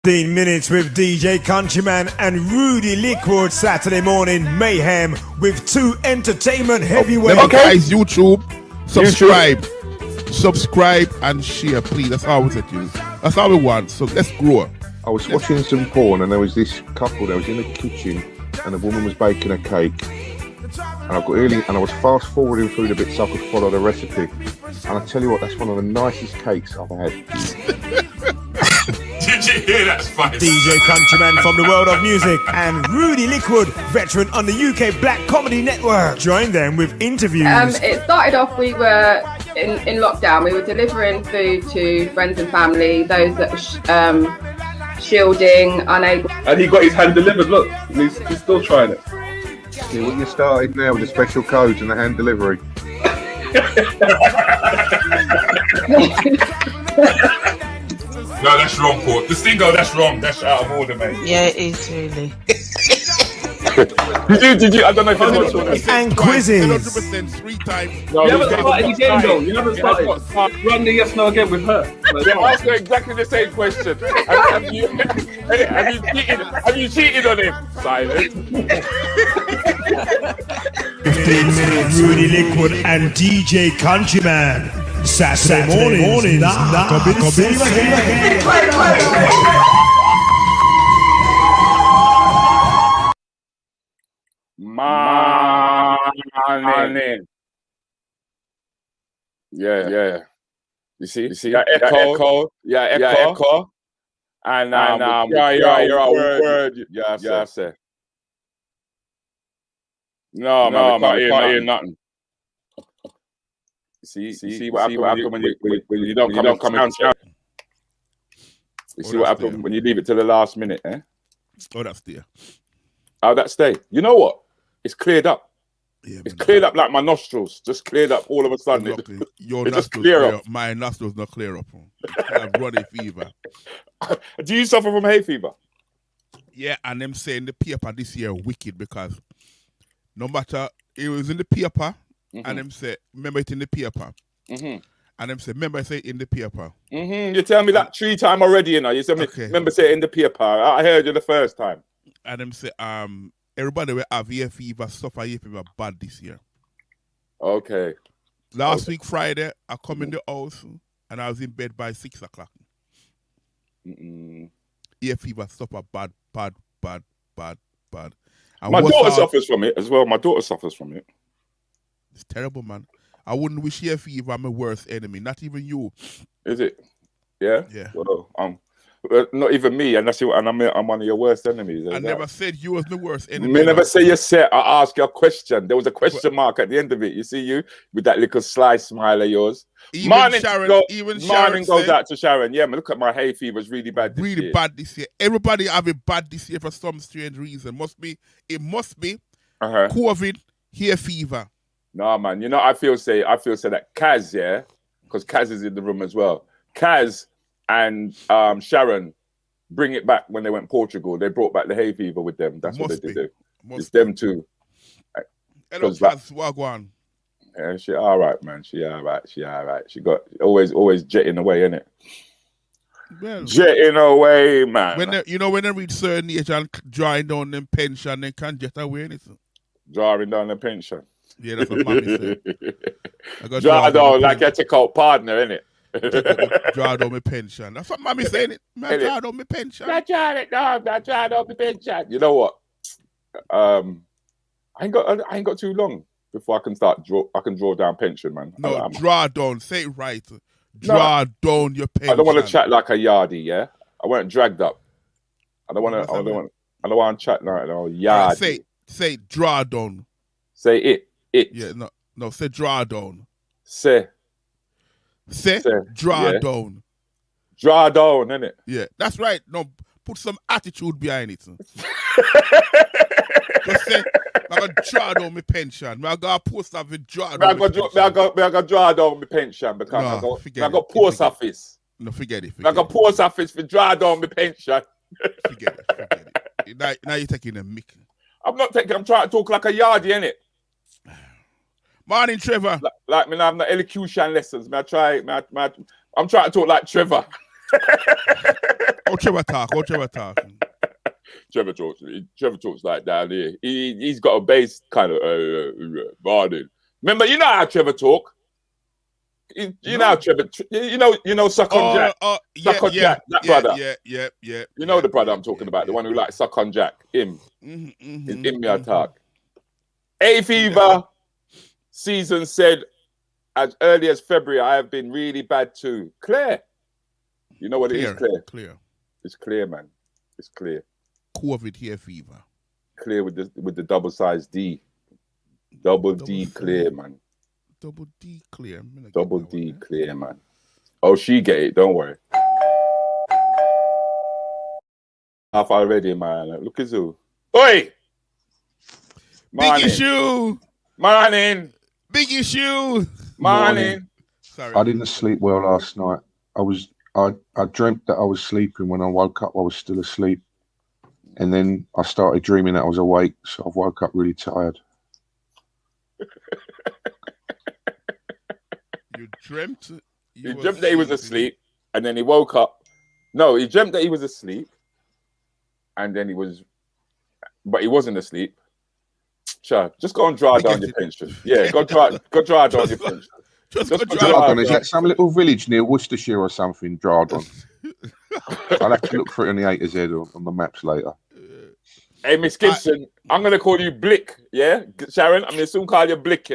15 minutes with DJ Countryman and Rudi Lickwood. Saturday morning mayhem with two entertainment heavyweights. Okay, guys, YouTube, subscribe and share, please. That's all we said to you. That's all we want. So let's grow. I was watching some porn and there was this couple that was in the kitchen and the woman was baking a cake. And I got and I was fast forwarding through the bits so I could follow the recipe. And I tell you what, that's one of the nicest cakes I've had. Did you hear that, Spice? DJ Countryman from the world of music and Rudi Lickwood Veteran on the UK Black Comedy Network. Join them with interviews. It started off, we were in lockdown. We were delivering food to friends and family, those that were shielding, unable. And he got his hand delivered, look. He's still trying it. Yeah, what you started now with the special codes and the hand delivery. No, that's wrong, Paul. The Stingo, that's wrong. That's out of order, mate. Yeah, it is really. Did you? I don't know if it's watched and quizzes. 100% 3 times. No, you haven't started again, though. You haven't started. Run the yes no again with her. Ask her exactly the same question. Have you cheated on him? Silence. 15 minutes Rudi Lickwood and DJ Countryman. Saturday morning. Morning. Yeah. You see that echo? Yeah, echo. And you're a word. Yeah, I say. No, I'm not hearing nothing. See what happens when you don't come down. You see what happens when you leave it to the last minute, eh? Oh, that's there. Oh, that's there. You know what? It's cleared up. Yeah, it's cleared up like my nostrils. Just cleared up all of a sudden. Your it nostrils just clear up. My nostrils not clear up. I have runny fever. Do you suffer from hay fever? Yeah, and them saying the paper this year wicked because no matter it was in the paper, and them say remember it in the paper, and them say remember I say it in the paper. You tell me that 3 times already, you know. You said me remember say it in the paper. I heard you the first time. And them say everybody will have hay fever, suffer hay fever bad this year. Okay. Last week Friday, I come in the house and I was in bed by 6 o'clock. Hay fever suffer bad. And my daughter suffers from it as well. My daughter suffers from it. It's terrible, man. I wouldn't wish hay fever my worst enemy. Not even you. Is it? Yeah. Yeah. Well, not even me, and that's and I'm one of your worst enemies. I never said you was my worst enemy. Me never say you said. I asked you a question. There was a question mark at the end of it. You see you with that little sly smile of yours. Even Sharon goes out to Sharon. Yeah, man. Look at my hay fever. It's really bad. Bad this year. Everybody have it bad this year for some strange reason. It must be COVID, hay fever. No, man. You know, I feel say that Kaz, yeah, because Kaz is in the room as well. Kaz and Sharon bring it back when they went Portugal. They brought back the hay fever with them. That's what they do. It's them too. Hello, Kaz. Wagwan. Yeah, she all right, man. She all right. She got always jetting away, innit? Well, jetting away, man. When they reach certain age and drawing down them pension, they can't jet away anything. Drawing down the pension. Yeah, that's what mommy said. Draw down like you take out partner, innit? Draw down my pension. That's what mommy saying. Man, draw down my pension. Not draw down my pension. You know what? I ain't got too long before I can draw down pension, man. No, draw down. Say it right. Draw down your pension. I don't want to chat like a yardie, yeah? I want dragged up. I don't want to chat like a yardie. Say draw down. Say it. Yeah, no, say draw down. Say draw down. Draw down, innit? Yeah, that's right. No, put some attitude behind it. Just say, I got draw down my pension. I got a post office draw down my pension. I got draw down my pension because I got post office. No, forget it. I got post office for draw down my pension. Forget it. Now you're taking a mic. I'm not taking. I'm trying to talk like a yardie, innit? Morning, Trevor. Like me, I'm not elocution lessons. I'm trying to talk like Trevor. Oh, Trevor talk. Trevor talks like down here. He's got a bass kind of morning. Remember, you know how Trevor talk. You know how Trevor. You know, suck on Jack. Suck on Jack. That brother. Yeah. You know the brother I'm talking about, the one who likes suck on Jack. Him. In me attack. A Fever season said as early as February, I have been really bad too. Claire. You know what it is, Claire? Clear. It's clear, man. It's clear. COVID here fever. Clear with the double size D. Double D clear, man. Double D clear. Double D clear, man. Oh, she get it. Don't worry. Half already, man. Look at you. Oi! Big issue. Morning. Big issue. Morning. Sorry. I didn't sleep well last night. I dreamt that I was sleeping. When I woke up, I was still asleep. And then I started dreaming that I was awake. So I woke up really tired. You dreamt? He dreamt that he was asleep. And then he woke up. No, he dreamt that he was asleep. And then but he wasn't asleep. Sure, just go and draw down your pension. Yeah, go draw down your pension. Drawdon, is that some little village near Worcestershire or something? Drawdon. I'll have to look for it on the A to Z on the maps later. Hey, Miss Gibson, I'm going to call you Blick, yeah? Sharon, I'm going to soon call you Blick,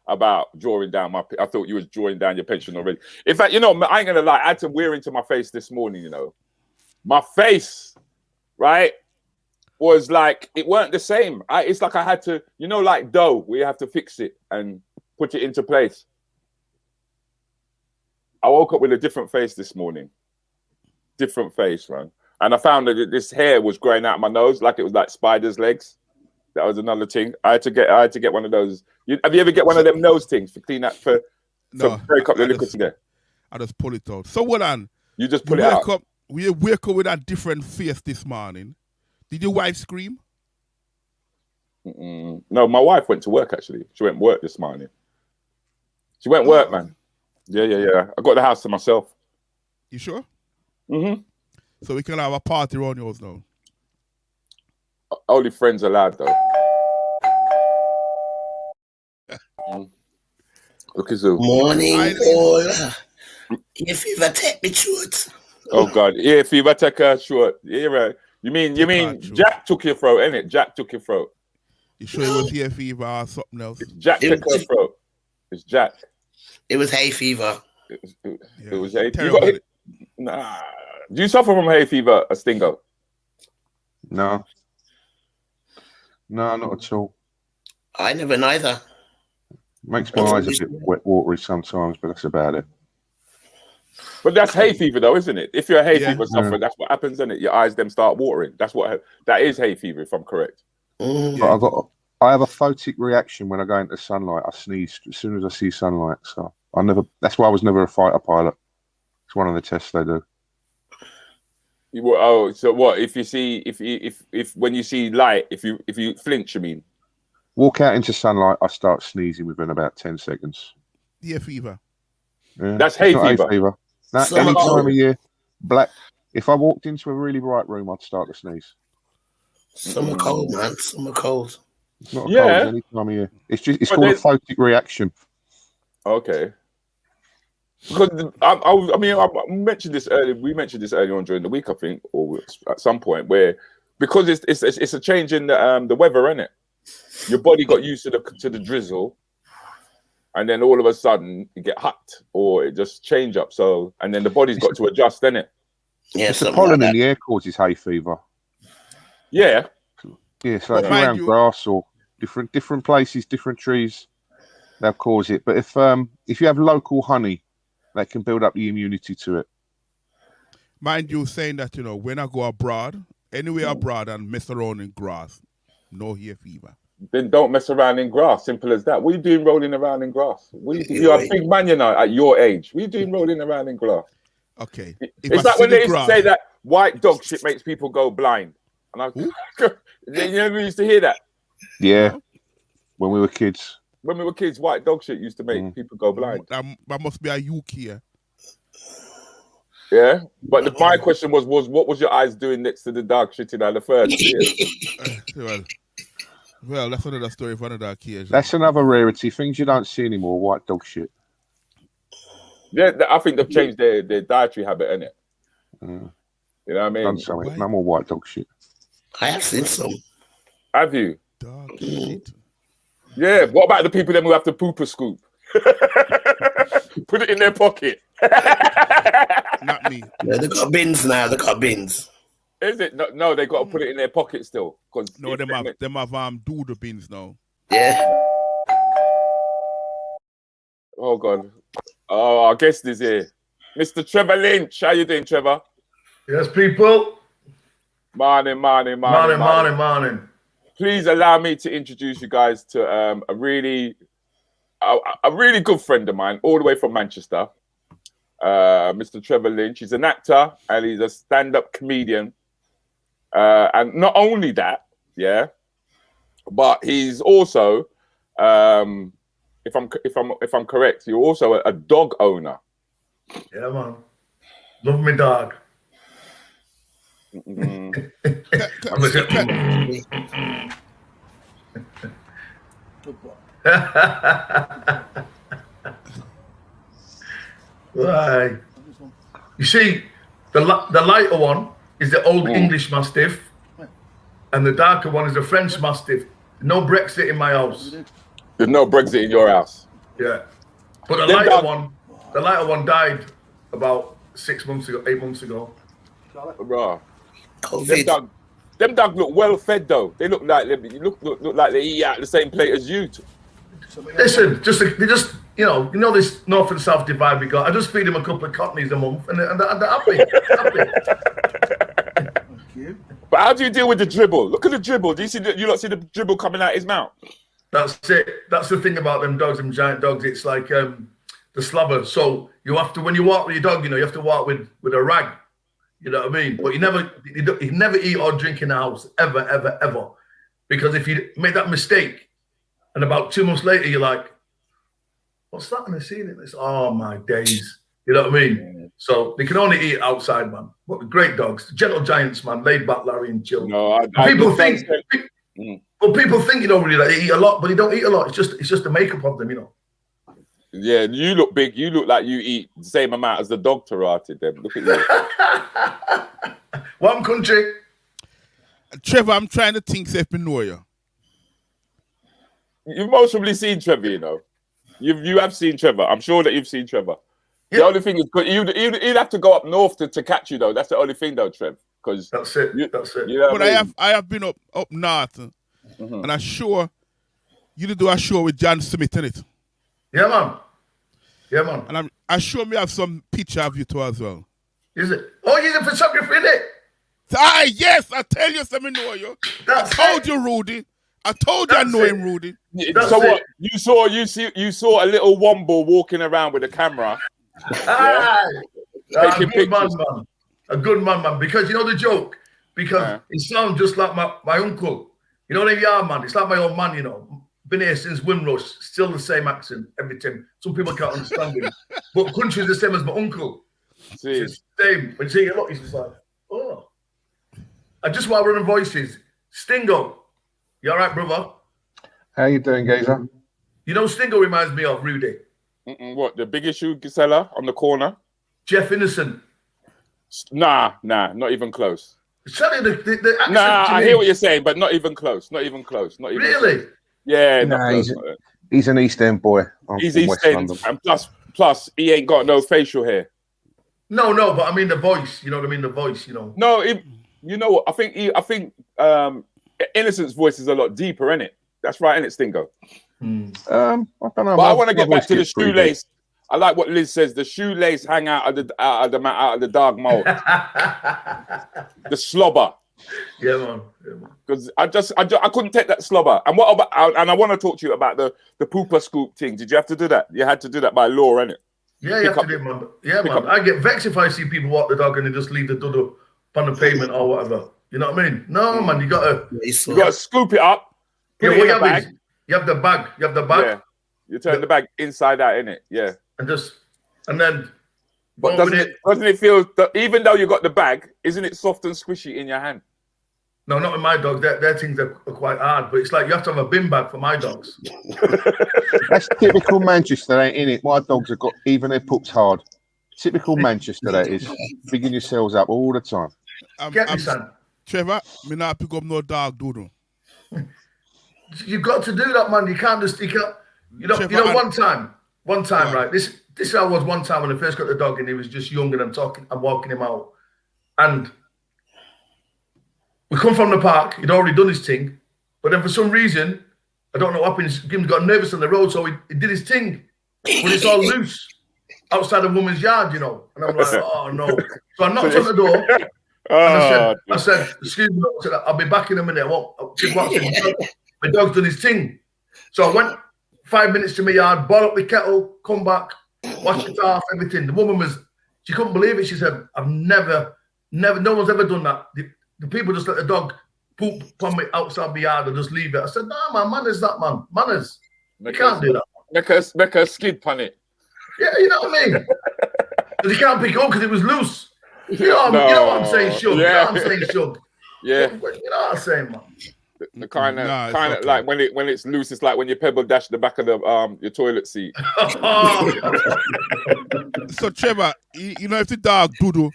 about drawing down I thought you was drawing down your pension already. In fact, I ain't going to lie, I had to wear into my face this morning, My face, right, was like, it weren't the same. It's like I had to, like dough, where you have to fix it and put it into place. I woke up with a different face this morning. Different face, man. And I found that this hair was growing out my nose like it was like spider's legs. That was another thing. I had to get one of those. Have you ever get one of them nose things to clean up to break up the liquid together? I just pull it out. So what on? You just pull it out. We wake up with a different face this morning. Did your wife scream? No, my wife went to work actually. She went to work this morning. She went to work, man. Yeah. I got the house to myself. You sure? Mm-hmm. So we can have a party around yours now. Only friends allowed, though. Look at you. Morning, all. If you ever take me short. Oh God! Yeah, if you ever take her short, yeah, right. You mean Jack took your throat, innit? Jack took your throat. You sure it was hay fever or something else? Jack took your throat. It's Jack. It was hay fever. It was hay fever. Nah. Do you suffer from hay fever, Stingo? No, not at all. I never neither. Makes my eyes a bit wet, watery sometimes, but that's about it. But that's hay fever, though, isn't it? If you're a hay fever sufferer, that's what happens, isn't it? Your eyes then start watering. That is hay fever, if I'm correct. But I have a photic reaction when I go into sunlight. I sneeze as soon as I see sunlight. So that's why I was never a fighter pilot. It's one of the tests they do. Oh, so what? If you see, if when you see light, if you flinch, you mean? Walk out into sunlight, I start sneezing within about 10 seconds. Yeah, fever. Yeah, that's hay fever. Any time of year, black. If I walked into a really bright room, I'd start to sneeze. Summer cold, man. Summer cold. It's not a cold any time of year. It's called a photic reaction. Okay. Because I mentioned this earlier. We mentioned this earlier on during the week, I think, or at some point, where because it's a change in the weather, isn't it? Your body got used to the drizzle, and then all of a sudden you get hot, or it just change up. So, and then the body's got to adjust, isn't it? Yeah, the pollen in the air causes hay fever. Yeah. Yeah, so if you're around grass or different places, different trees, they'll cause it. But if you have local honey, they can build up the immunity to it. Mind you, saying that, when I go abroad, anywhere abroad and mess around in grass, no hay fever. Then don't mess around in grass. Simple as that. What are you doing rolling around in grass? You're a big man, at your age. What are you doing rolling around in grass? Okay. It's like when they used to say that white dog shit makes people go blind. And you never used to hear that? Yeah. When we were kids. When we were kids, white dog shit used to make people go blind. That must be a UK. Yeah, but my question was what was your eyes doing next to the dog shitting on the first? Well, that's another story for another occasion. That's another rarity. Things you don't see anymore. White dog shit. Yeah, I think they've changed their dietary habit, innit? You know what I mean? No more white dog shit. I have seen some. Have you? Dog shit. Yeah. What about the people then who have to pooper scoop? Put it in their pocket. Not me. Yeah, they got bins now. They got bins. Is it? No, they got to put it in their pocket still. No, them have doodle bins now. Yeah. Oh God. Oh, our guest is here, Mr. Trevor Lynch. How you doing, Trevor? Yes, people. Morning. Please allow me to introduce you guys to a really good friend of mine, all the way from Manchester. Mr. Trevor Lynch. He's an actor and he's a stand-up comedian. And not only that, yeah, but he's also, if I'm correct, you're also a dog owner. Yeah, man. Love me dog. Right. You see, the lighter one is the old English Mastiff, and the darker one is the French Mastiff. No Brexit in my house. There's no Brexit in your house. Yeah, but the lighter one died about 8 months ago. Bro, them dogs look well fed though. They look like look like they eat out the same plate as you. Listen, they just you know this north and south divide we got. I just feed them a couple of cockneys a month, and they're happy. But how do you deal with the dribble? Look at the dribble. Do you not see the dribble coming out his mouth? That's it. That's the thing about them dogs, them giant dogs. It's like the slobber. So you have to, when you walk with your dog, you have to walk with a rag. You know what I mean? But you never eat or drink in the house, ever. Because if you make that mistake, and about 2 months later, you're like, what's that on the ceiling? It's, oh my days. You know what I mean? So they can only eat outside, man. But great dogs, gentle giants, man, laid back, Larry and chill. No, people think they don't really they eat a lot, but they don't eat a lot. It's just the makeup of them, Yeah, you look big. You look like you eat the same amount as the dog Tarate. Them. Look at you. One country. Trevor, I'm trying to think if I know you. You've most probably seen Trevor, You have seen Trevor. I'm sure that you've seen Trevor. Yeah. The only thing is, you'd have to go up north to catch you, though. That's the only thing, though, Trev. Because that's it. That's it. You know but I have been up north, and I'm sure you did do a show with John Smith in it. Yeah, man. And I'm sure me have some picture of you too as well. Is it? Oh, you're the photographer, in it? Yes, I tell you something, know you. I told you, Rudy. I told you I know him, Rudy. So what? You saw a little womble walking around with a camera. A good man. Because you know the joke? Because it sounds just like my uncle. You know what they are, man? It's like my old man, Been here since Windrush, still the same accent every time. Some people can't understand him. But country's the same as my uncle. It's the same. When you see a lot, he's just like, oh. And just while we're running voices, Stingo, you all right, brother? How you doing, Gazer? Stingo reminds me of Rudi. What, the biggest shoe seller on the corner? Jeff Innocent. Nah, not even close. Sorry, the accent I hear what you're saying, but not even close. Not even close. Really? Close. Yeah, not close. He's an East End boy. He's East End, and plus he ain't got no facial hair. No, but I mean the voice. You know what I mean? The voice. No, you know what? I think Innocent's voice is a lot deeper, innit? That's right, innit, Stingo? I don't know. But I want to get back to the shoelace. I like what Liz says. The shoelace hang out of the dog mouth. The slobber. Yeah, man. Because I couldn't take that slobber. And what about? And I want to talk to you about the pooper scoop thing. Did you have to do that? You had to do that by law, innit? Yeah, you have to do it, man. Yeah, man. I get vexed if I see people walk the dog and they just leave the dud up on the pavement or whatever. You know what I mean? No, man. You gotta scoop it up. Put it in a bag. You have the bag. Yeah. You turn the bag inside out, innit? Yeah. And then But doesn't it feel that even though you got the bag, isn't it soft and squishy in your hand? No, not with my dogs. Their things are quite hard, but it's like you have to have a bin bag for my dogs. That's typical Manchester, ain't it? My dogs have got even their pups hard. Typical Manchester, that is. Bigging yourselves up all the time. Get me, son. Trevor, me not pick up no dog doodle. You've got to do that, man. You can't just stick up. You know, one time, right? This is how I was one time when I first got the dog and he was just young and I'm walking him out. And we come from the park, he'd already done his thing, but then for some reason, I don't know what happened, Jim got nervous on the road, so he did his thing. But it's all loose outside a woman's yard, you know. And I'm like, oh no. So I knocked on the door. And I said, excuse me, I'll be back in a minute. My dog's done his thing. So I went 5 minutes to my yard, boil up the kettle, come back, wash it off, everything. The woman she couldn't believe it. She said, I've never, no one's ever done that. The people just let the dog poop on me outside my yard and just leave it. I said, no, man, manners that, man. Manners. You can't do that. Make her skid on it. Yeah, you know what I mean? Because you can't pick it up because it was loose. You know what I'm saying, Shug? Yeah. You know what I'm saying, Shug? Yeah. You know what I'm saying, man? The kind of like when it's loose, it's like when you pebble dash the back of the your toilet seat. So Trevor, you know if the dog doodle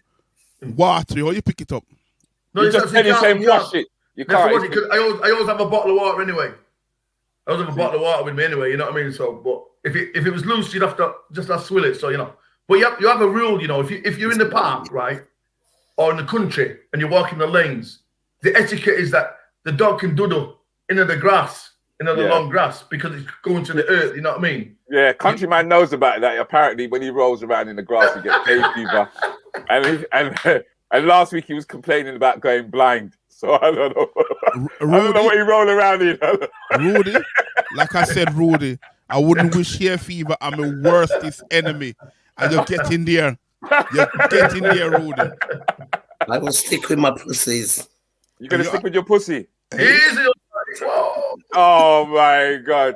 water, how you pick it up? No, you just wash it. You can't. I always have a bottle of water anyway. I always have a bottle of water with me anyway. You know what I mean? So, but if it was loose, you'd have to just swill it. So you know. But you have a rule, you know. If you're in the park, right, or in the country, and you're walking the lanes, the etiquette is that the dog can doodle into the grass, into the long grass, because it's going to the earth. You know what I mean? Yeah, countryman knows about that. Apparently, when he rolls around in the grass, he gets hay fever. And last week he was complaining about going blind. So I don't know. I don't know what he rolled around in. Rudi, like I said, Rudi, I wouldn't wish hay fever on my worstest enemy. And you're getting there. You're getting there, Rudi. I will stick with my pussies. You're going to stick with your pussy? Easy. Oh, my God.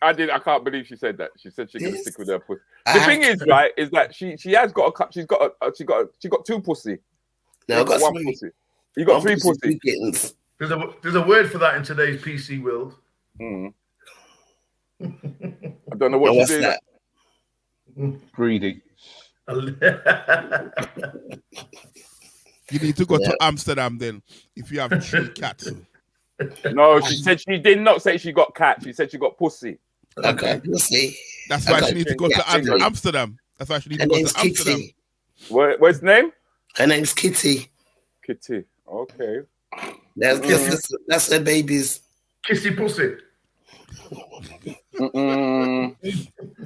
I can't believe she said that. She said she's going to stick with her pussy. The thing is, right, is that she has got she got two pussy. No, I got one three. pussy. You got three pussy. There's a word for that in today's PC world. I don't know what you do. That? Greedy. You need to go to Amsterdam then if you have 3 cats. No, she said she did not say she got cat. She said she got pussy. Okay, pussy. That's why she needs to go to Amsterdam. That's why she needs to go to Amsterdam. What's the name? Her name's Kitty. Kitty. Okay. That's her babies. Kissy pussy.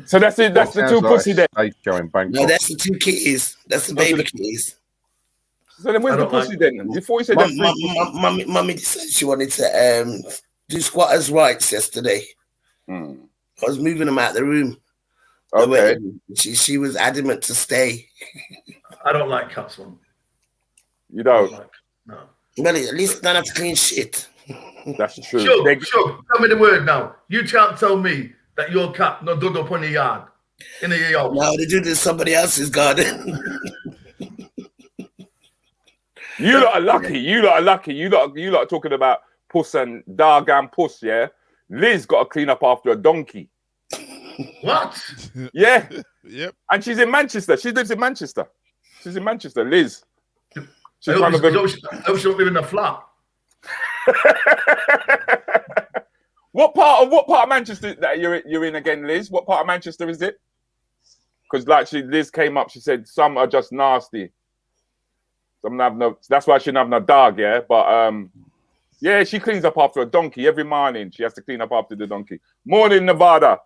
So that's it. That's the two pussy then. No, that's the 2 kitties. That's the baby kitties. So then where's the pussy then? Before you said that, Mummy decided she wanted to do squatters' rights yesterday. I was moving them out of the room. Okay. She was adamant to stay. I don't like cats, man. You don't? No. Well, at least don't have to clean shit. That's true. Sure. Tell me the word now. You can't tell me that your cat not dug up on your yard. In your yard. No, they do this in somebody else's garden. You lot are lucky. You lot are lucky. You lot are talking about puss and dog and puss, yeah? Liz got to clean up after a donkey. What? Yeah. Yep. And she's in Manchester. She lives in Manchester. She's in Manchester, Liz. She's I hope she don't live in a flat. What part of Manchester that you're in again, Liz? What part of Manchester is it? Because Liz came up, she said some are just nasty. Some have no. That's why she didn't have no dog, yeah. But yeah, she cleans up after a donkey every morning. She has to clean up after the donkey. Morning, Nevada.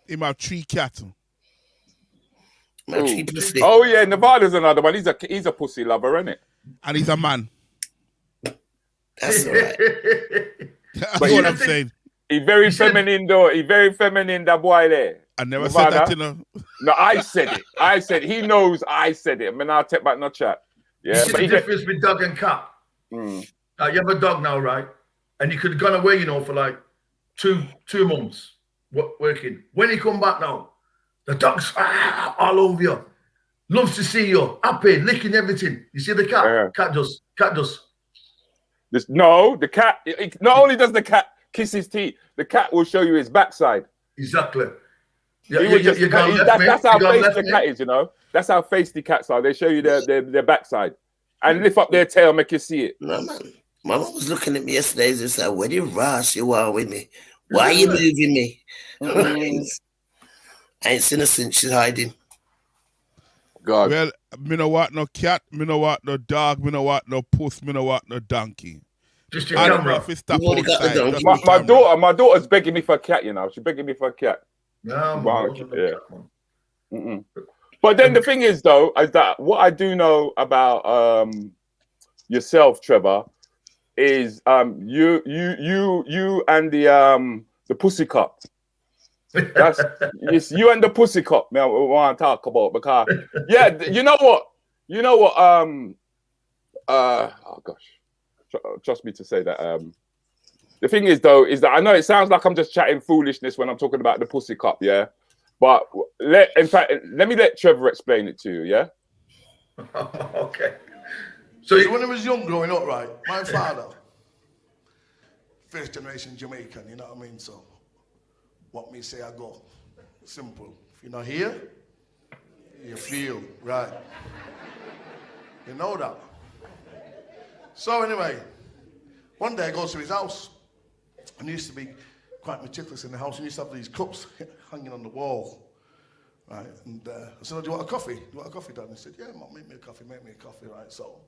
He have 3 cats. Oh yeah, Nevada's another one. He's a pussy lover, isn't it? And he's a man. That's all right. That's what I'm saying. He very feminine though. He very feminine, that boy there. I never Nevada. said that, you know. No, I said it. I said he knows I said it. I mean, I'll take back no chat. Yeah, but the difference with dog and cat. You have a dog now, right? And you could have gone away, you know, for like two months working. When you come back now, the dog's all over you. Loves to see you happy, licking everything. You see the cat? Yeah. Cat does. The cat. Not only does the cat kiss his teeth, the cat will show you his backside. Exactly. That's how face the cat is, you know. That's how face the cats are. They show you their backside and lift up their tail, make you see it. No, man. My mom was looking at me yesterday and said, "Where the rush you are with me? Why are you moving me?" I ain't seen her since she's hiding. God. Well, me no want no cat, me no want no dog, me no want no puss, me no want no donkey. Just your I don't camera. know if it's stop You only got the outside. donkey. just My the camera. daughter's begging me for a cat, you know. She's begging me for a cat. No, Yeah. But then the thing is, though, is that what I do know about yourself, Trevor, is you and the pussycat. It's you and the pussycat. Man, we want to talk about because you know what. Oh gosh, trust me to say that. The thing is, though, is that I know it sounds like I'm just chatting foolishness when I'm talking about the pussycat, yeah. But let me let Trevor explain it to you, yeah. Okay. So when I was young growing up, right, my father, first generation Jamaican, you know what I mean? So what me say I go. Simple. If you're not here, you feel, right? You know that. So anyway, one day I go to his house, and he used to be quite meticulous in the house. He used to have these cups hanging on the wall, right? And I said, "Do you want a coffee? Do you want a coffee, Dad?" And he said, "Yeah, Mom, make me a coffee, right?" So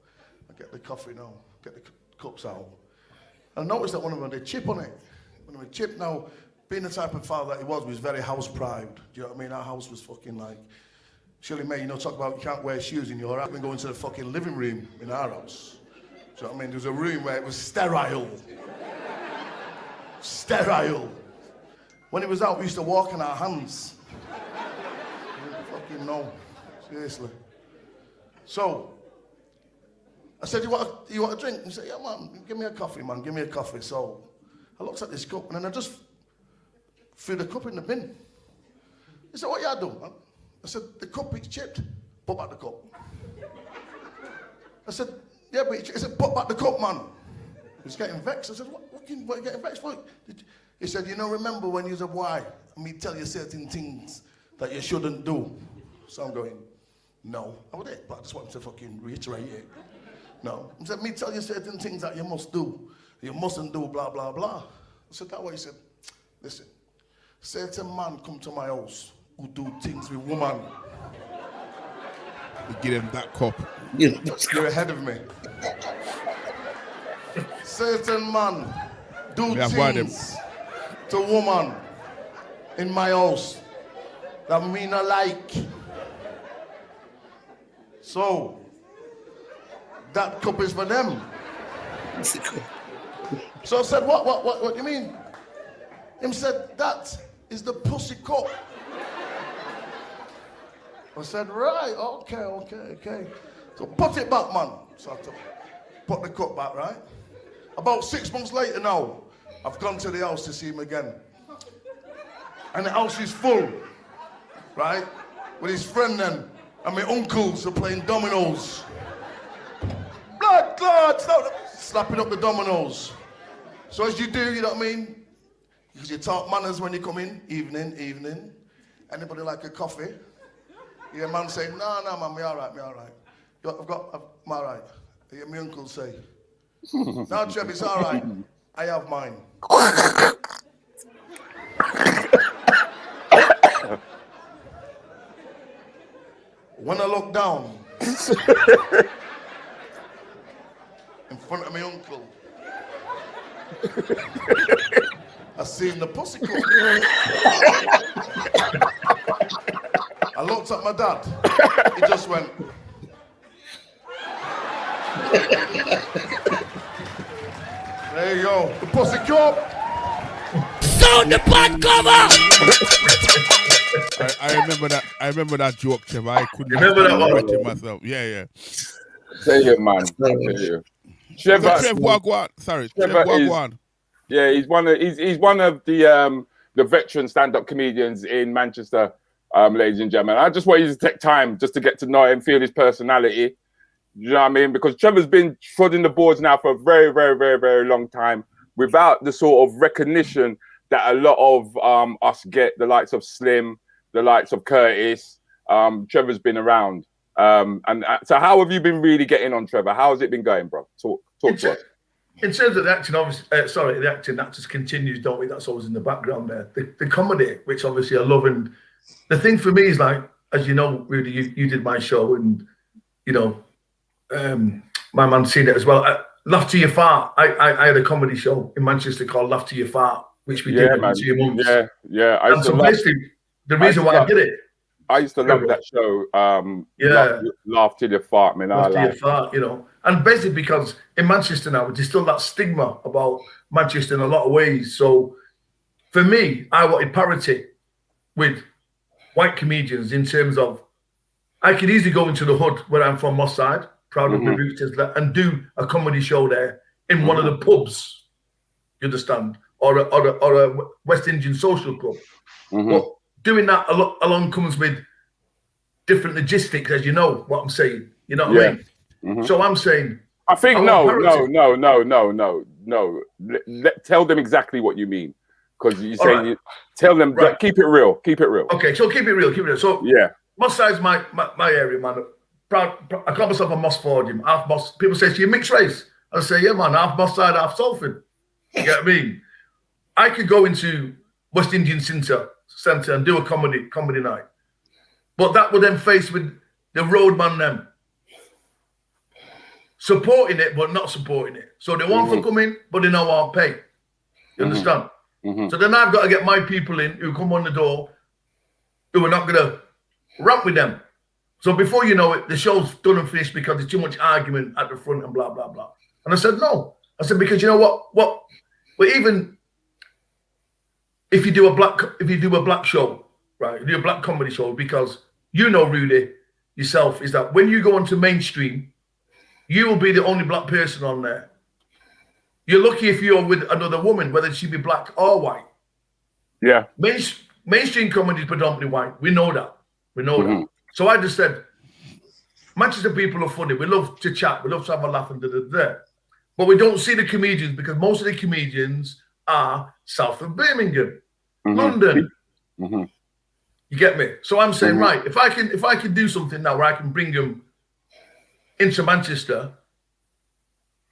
I get the coffee now, get the cups out. And I noticed that one of them had a chip on it. One of them chip. Now, being the type of father that he was very house proud. Do you know what I mean? Our house was fucking like, Shirley May, you know, talk about you can't wear shoes in your house. We go into the fucking living room in our house. Do you know what I mean? There was a room where it was sterile. Sterile. When it was out, we used to walk in our hands. Fucking no. Seriously. So, I said, you want a drink? He said, "Yeah, man, give me a coffee, man. Give me a coffee." So, I looked at this cup, and then I just threw the cup in the bin. He said, "What you doing, man?" I said, "The cup is chipped. Put back the cup." I said, "Yeah, but he said, put back the cup, man." He was getting vexed. I said, what are you getting vexed for? He said, "You know, remember when you was a boy, and me tell you certain things that you shouldn't do?" So I'm going, "No, I would it, but I just want to fucking reiterate it. No." He said, "Me tell you certain things that you must do, you mustn't do, blah, blah, blah." I said, "That way." He said, "Listen, certain man come to my house who do things with woman." We give him that cup. You're ahead of me. Certain man do things to woman in my house that me not like. So that cup is for them. So I said, what do you mean? Him said, "That is the pussy cup." I said, "Right, okay. So put it back, man." So I put the cup back, right? About 6 months later now, I've gone to the house to see him again. And the house is full, right? With his friend then, and my uncles are playing dominoes. Blood, slapping up the dominoes. So as you do, you know what I mean? Because you talk manners when you come in, evening. Anybody like a coffee? Yeah, man say, no, man, me all right. I'm all right. I hear my uncle say, "No, Trev, it's all right. I have mine." When I look down, in front of my uncle, I seen the pussy cup. I looked at my dad. He just went. There you go. The pussy cup. Sound the pot cover. I remember that joke, Trevor. I couldn't Remember that one? it myself. Yeah. Tell you, man. Tell you. Trevor Wagwan. Sorry, Trevor Wagwan. Yeah, he's one of the veteran stand-up comedians in Manchester. ladies and gentlemen. I just want you to take time just to get to know him, feel his personality. You know what I mean? Because Trevor's been trotting the boards now for a very, very, very, very long time without the sort of recognition that a lot of us get, the likes of Slim, the likes of Curtis. Trevor's been around. So how have you been really getting on, Trevor? How has it been going, bro? Talk to us. In terms of the acting, obviously, the acting, that just continues, don't we? That's always in the background there. The comedy, which obviously I love. And the thing for me is, like, as you know, Rudy, you did my show, and, you know, my man's seen it as well. Laugh Till You Fart. I had a comedy show in Manchester called Laugh Till You Fart, which we did for 2 months. Yeah. And so basically, the reason why I did it. I used to love that show. Laugh Till You Fart, man. Laugh Till You Fart, you know. And basically because in Manchester now, there's still that stigma about Manchester in a lot of ways. So for me, I wanted parity with white comedians in terms of I could easily go into the hood where I'm from, Moss Side, proud of my roots, and do a comedy show there in one of the pubs, you understand, or a West Indian social club. But doing that along comes with different logistics, as you know what I'm saying. You know what I mean? So I'm saying, I think no. Tell them exactly what you mean, because you say tell them keep it real. Okay, so keep it real. So Moss Side's my area, man. Proud, I call myself a Moss Fordium, half Moss. People say, so you're mixed race. I say, yeah, man, half Moss Side, half Salford. You get what I mean? I could go into West Indian Centre and do a comedy night, but that would then face with the roadman them supporting it but not supporting it. So they want to come in, but they know I'll pay. You understand? So then I've got to get my people in who come on the door who are not going to rap with them. So before you know it, the show's done and finished because there's too much argument at the front and blah blah blah. And I said no. I said because you know what? Well, even if you do a black show, right? You do a black comedy show, because you know, Rudy, yourself, is that when you go onto mainstream, you will be the only black person on there. You're lucky if you're with another woman, whether she be black or white. Yeah. Mainstream comedy is predominantly white. We know that. That. So I just said, Manchester people are funny. We love to chat. We love to have a laugh and da-da-da. But we don't see the comedians because most of the comedians are south of Birmingham, London. You get me? So I'm saying, right, if I can do something now where I can bring them into Manchester,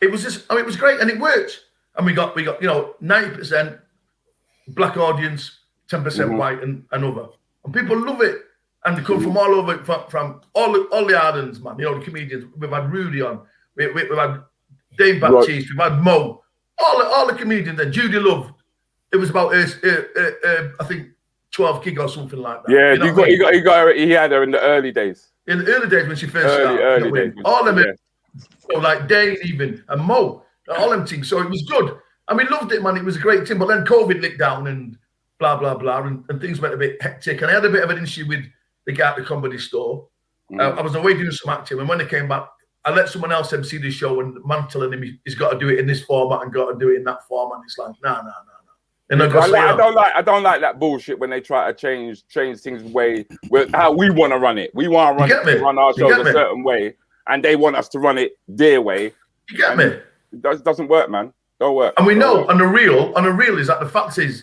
it was great and it worked. And we got 90% black audience, 10% white and other. And people love it. And they come from all over, from all the islands, man. You know, the comedians. We've had Rudy on. We've had Dave Baptiste. We've had Mo. All the comedians. And Judy Love. It was about I think 12 gig or something like that. Yeah, you know he had her in the early days. In the early days when she first started. Early days. All of it. So like Dane even and Mo. All them things. So it was good. And we loved it, man. It was a great team. But then COVID licked down and blah, blah, blah. And things went a bit hectic. And I had a bit of an issue with the guy at the comedy store. I was away doing some acting, and when I came back, I let someone else MC the show, and the man telling him he's got to do it in this format and got to do it in that format. It's like, nah. And I don't like that bullshit when they try to change things way how we want to run it. We want to run our show a certain way, and they want us to run it their way. You get me? It doesn't work, man. Don't work. And we know on the real is that the fact is,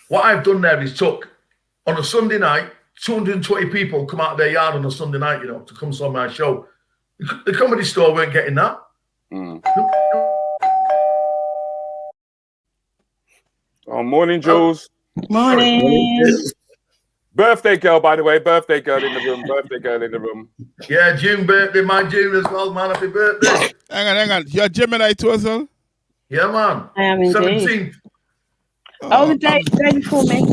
what I've done there is took on a Sunday night. 220 people come out of their yard on a Sunday night, you know, to come see my show. The comedy store weren't getting that. Oh, morning, Jules. Morning. Birthday girl, by the way. Birthday girl in the room. Yeah, June birthday, my June as well, man. Happy birthday. Hang on. You're Gemini too as well? Yeah, man. I am indeed. 17th. Oh, the day before me.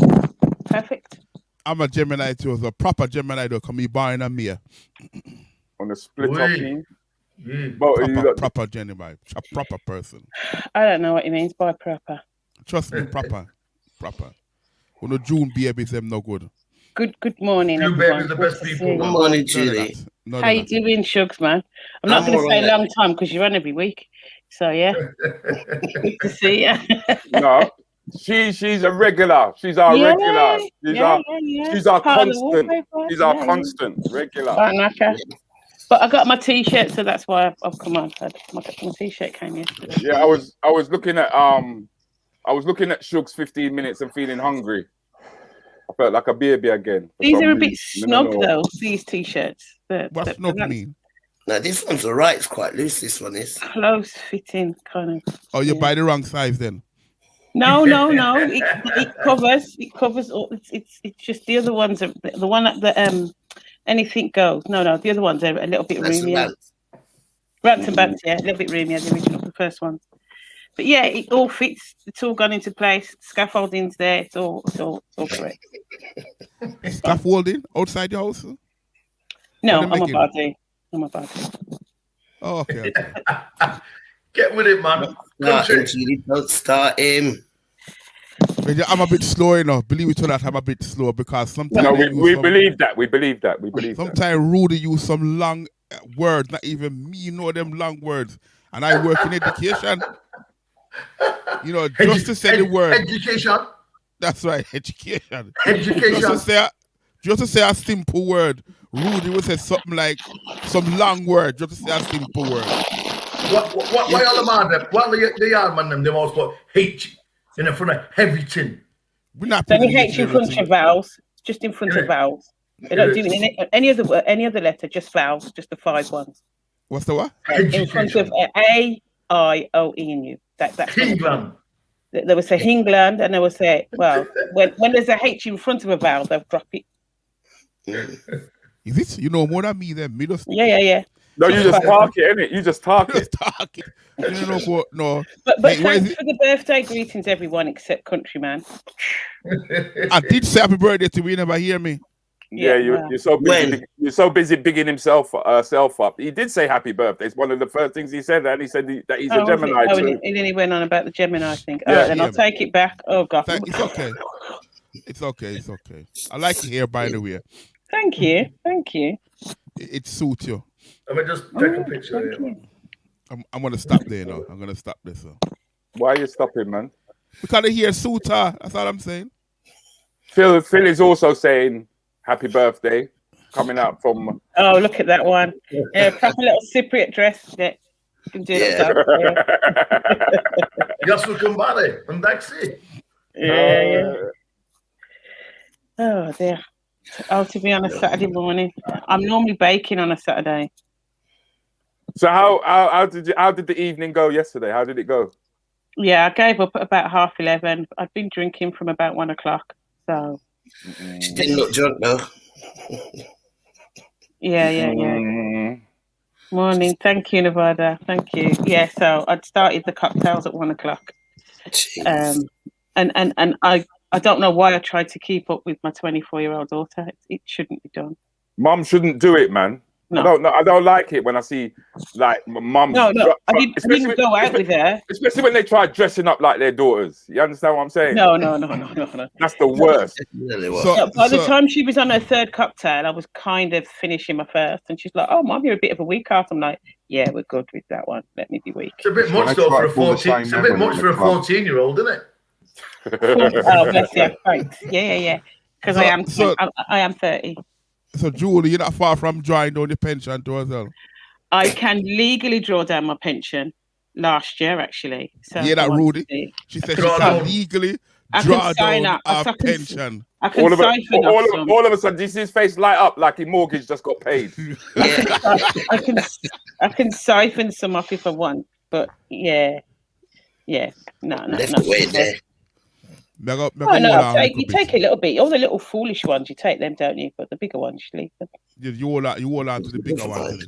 Perfect. I'm a Gemini too, a proper Gemini though. Come be buying a me on the split up team. Proper Gemini, a proper person. I don't know what he means by proper. Trust me, proper. When the June babies them no good. Good morning, June everyone. babies the best people. Good morning, Julie. How you doing, Shugs, man? I'm not going to say a long time because you're on every week. So yeah, good to see you. No. She's a regular. She's our regular. She's our Part of the constant. wallpaper. She's our constant regular. But I got my t-shirt, so that's why I've come on. My t-shirt came yesterday. Yeah, I was looking at Shug's 15 minutes and feeling hungry. I felt like a baby again. These are a bit snug though. These t-shirts. What snug mean? No, this one's alright. It's quite loose. This one is close fitting, kind of. Oh, you buy the wrong size then? No. It covers. It covers all. It's just the other ones are the one at the anything goes. No, the other ones are a little bit roomier. Rants and Bants, yeah, a little bit roomier. The original, the first one. But yeah, it all fits. It's all gone into place. Scaffolding's there. It's all correct. Scaffolding outside your house? No, I'm a body. Oh, okay. Get with it, man. Don't start him. I'm a bit slow, you know. Believe it or not, I'm a bit slow because sometimes. No, we believe that. We believe that. Sometimes Rudi use some long words, not even me know them long words, and I work in education. You know, just to say the word. Education. That's right, education. Education. Just to say a simple word, Rudi would say something like some long word. Just to say a simple word. Why all the man? What the yard man them? They always put H in the front of everything. We're not putting H in front of vowels. Just in front of vowels. They don't do any other word, any other letter. Just vowels. Just the 5 ones. What's the what? In front of A, I, O, E, and U. That's England. They would say England, and they would say, well, when there's a H in front of a vowel, they'll drop it. Is it? You know more than me then. Me just... Yeah. No, you just talk it, innit? You just talk it. You don't know, no. But thanks for the birthday greetings, everyone except Countryman. I did say happy birthday to you, never hear me. Yeah, you're so busy. You're so busy bigging himself up. He did say happy birthday. It's one of the first things he said, and he said that he's a Gemini too. And then he went on about the Gemini thing. All right, then I'll take it back. Oh God, it's okay. It's okay. I like it here, by the way. Thank you. It suits you. Let me just take a picture here. I'm gonna stop there now. I'm gonna stop this. Why are you stopping, man? Because I hear suitor. That's all I'm saying. Phil is also saying happy birthday, coming out from. Oh, look at that one. Yeah, proper little Cypriot dress. Yeah. You can do that. Just looking body, and that's it. Yeah. Oh dear. Oh, to be on a Saturday morning. I'm normally baking on a Saturday. So how did the evening go yesterday? How did it go? Yeah, I gave up at about 11:30. I'd been drinking from about 1 o'clock. So she didn't look drunk though. Yeah. Morning. Thank you, Nevada. Thank you. Yeah, so I'd started the cocktails at 1 o'clock. And I don't know why I tried to keep up with my 24-year-old daughter. It shouldn't be done. Mum shouldn't do it, man. No. I don't like it when I see like mum. No, I didn't go out with her. Especially when they try dressing up like their daughters. You understand what I'm saying? No. That's the worst. By the time she was on her 3rd cocktail, I was kind of finishing my 1st, and she's like, "Oh, Mum, you're a bit of a weak heart." I'm like, "Yeah, we're good with that one. Let me be weak." It's a bit much though for a 14. It's a bit much for a 14-year-old, isn't it? Oh, bless you. Thanks. Yeah. Because I am 30. So, Julie, you're not far from drawing down the pension too as well. I can legally draw down my pension last year, actually. So yeah, that Rudi. She said she can legally draw down our pension. All of a sudden, this his face light up like his mortgage just got paid. I can siphon some off if I want, but yeah. No. You take a little bit. All the little foolish ones, you take them, don't you? But the bigger ones, you leave them. Yeah, you all out to the bigger ones.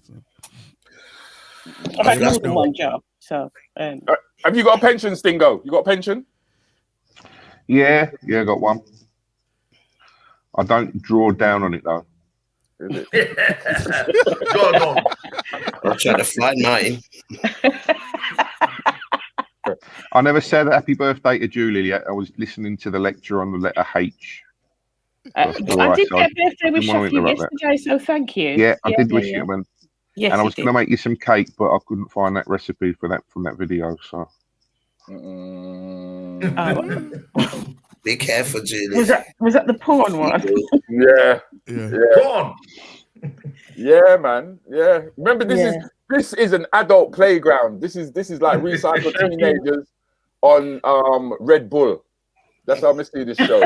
I've had more than one job, so. Have you got a pension, Stingo? You got a pension? Yeah, I got one. I don't draw down on it though. Go on. I'll try to find mine. I never said happy birthday to Julie yet. I was listening to the lecture on the letter H. I did get a birthday wish off you yesterday, so thank you. Yeah, I did wish you, man. Yes, and I was going to make you some cake, but I couldn't find that recipe for that from that video. So Be careful, Julie. Was that the porn one? Yeah. Porn. Yeah, man. Yeah. Remember, this is an adult playground. This is like recycled teenagers on Red Bull. That's how I see this show.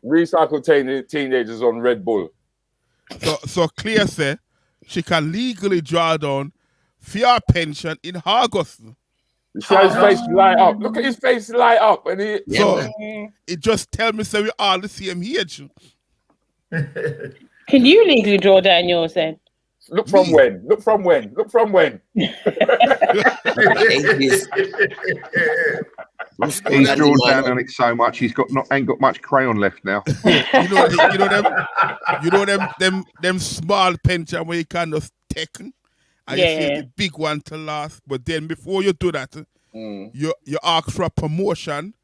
Recycled teenagers on Red Bull. So Claire said she can legally draw down for your pension in August. You see his face light up. Look at his face light up. And it just tell me so we all the same age. Can you legally draw down yours then? Look from when? Look from when? Look from when? He's drawn down on it so much he's ain't got much crayon left now. you know them small pension where you kind of take and you save the big one to last. But then before you do that, you ask for a promotion.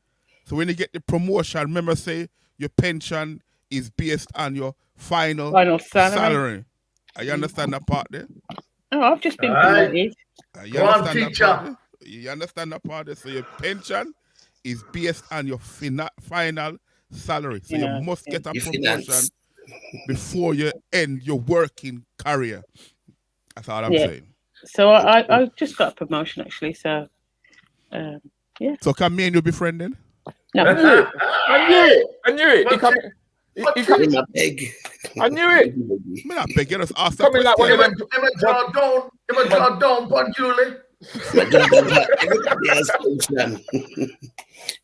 So when you get the promotion, remember say your pension is based on your final salary. You understand that part there? Oh, I've just been promoted. You understand that part there? So your pension is based on your final salary. So you must get a promotion before you end your working career. That's all I'm saying. So I just got a promotion actually. So So can me and you be friends then? No. I knew it. I knew it. I'm not begging. Just ask that question.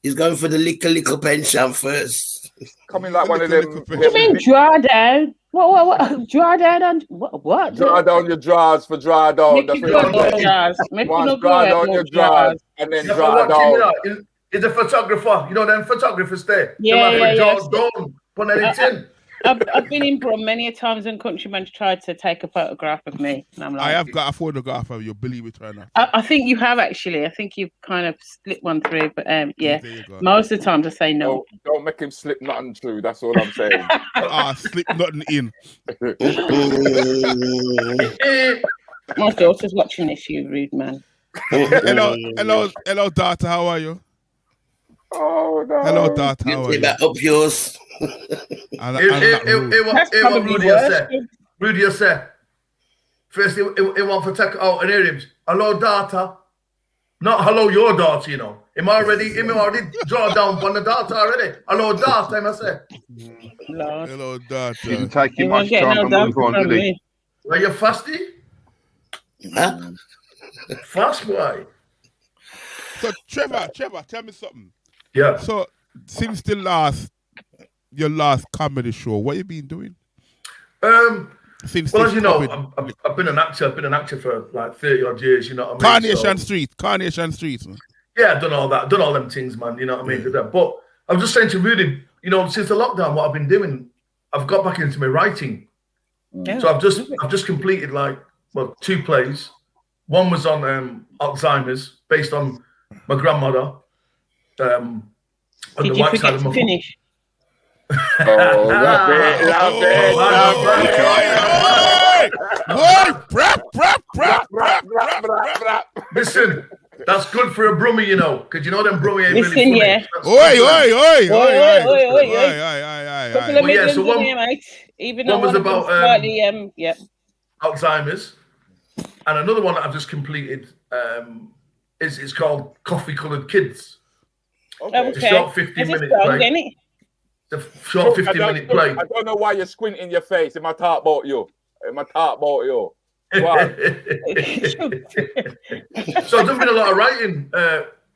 He's going for the little pension first. Coming like one of them. You mean draw down? What? Draw down on what? Draw down your drawers for draw down. Draw down your drawers and then draw down. He's a photographer. You know them photographers there. I've been in Brum many a times when countrymen tried to take a photograph of me. And I'm like, I have got a photograph of you, believe it or not. I think you have actually. I think you've kind of slipped one through, but most of the times I say no. Don't make him slip nothing through. That's all I'm saying. Slip nothing in. My daughter's watching this, you rude man. Hello, daughter. How are you? Oh no. Hello, daughter. How are you? Up yours. Rudi said. First, he want to take out an earrings. Hello, daughter. Not hello, your daughter. You know. Him already draw down on the daughter already. Hello, daughter. I say. Hello, daughter. Didn't take you much time to move on, did he? Are you fasty? Huh? Fast boy. So Trevor, tell me something. Yeah. So since your last comedy show, what you been doing? Since as you know, I've been an actor. I've been an actor for like 30 odd years. You know what I mean? Carnation Street. Man. Yeah, I've done all that. Done all them things, man. You know what I mean? But I was just saying to Rudi, you know, since the lockdown, what I've been doing, I've got back into my writing. Yeah. So I've just completed 2 plays. One was on Alzheimer's, based on my grandmother. On Did the you white forget side of to my finish? Love it. Listen, that's good for a brummie, you know, because you know them brummie ain't Listen, really funny. yeah. Oi. So one was about Alzheimer's, and another one that I've just completed is called Coffee Coloured Kids. Okay. It's a short 15-minute play. The short 15-minute play. I don't know why you're squinting your face. Am I talk about you? Why? So I've done a lot of writing,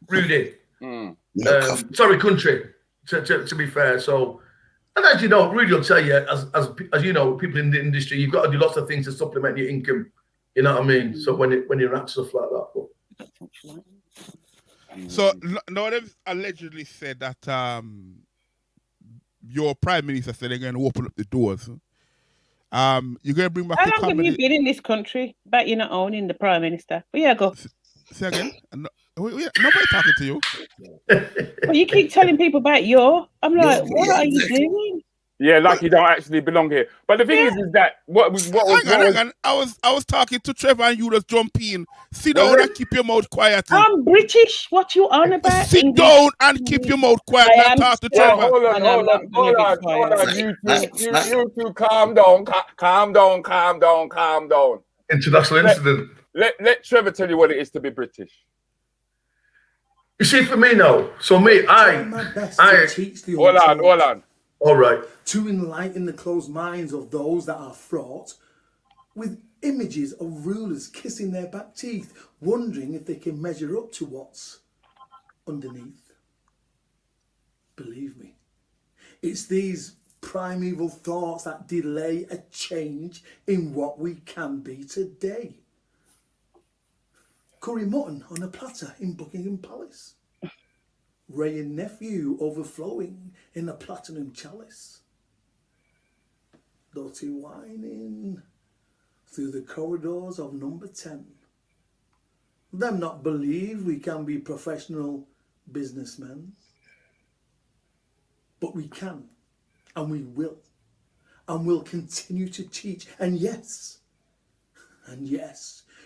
Rudi. Sorry, country. To be fair, so and as you know, Rudi will tell you, as you know, people in the industry, you've got to do lots of things to supplement your income. You know what I mean? So when you're at stuff like that. But. So now they've allegedly said that your prime minister said they're going to open up the doors. You're going to bring back How the long comedy. have you been in this country? But you're not owning the prime minister. But yeah, go. Say again. Nobody talking to you. Well, you keep telling people about I'm like, what are you doing? Yeah, like you don't actually belong here. But the thing is that what was Hang on. I was talking to Trevor and you just jump in. Sit down and keep your mouth quiet. I'm British. What you on about? Sit English? down and keep your mouth quiet. I Now talk to Well, Trevor. hold on. You two, calm down. International incident. Let Trevor tell you what it is to be British. You see, for me now, so me, I teach the hold on. All right. To enlighten the closed minds of those that are fraught with images of rulers kissing their back teeth, wondering if they can measure up to what's underneath. Believe me, it's these primeval thoughts that delay a change in what we can be today. Curry mutton on a platter in Buckingham Palace. Ray and nephew overflowing in a platinum chalice. Dirty whining through the corridors of number 10. Them not believe we can be professional businessmen. But we can, and we will, and we'll continue to teach. And yes,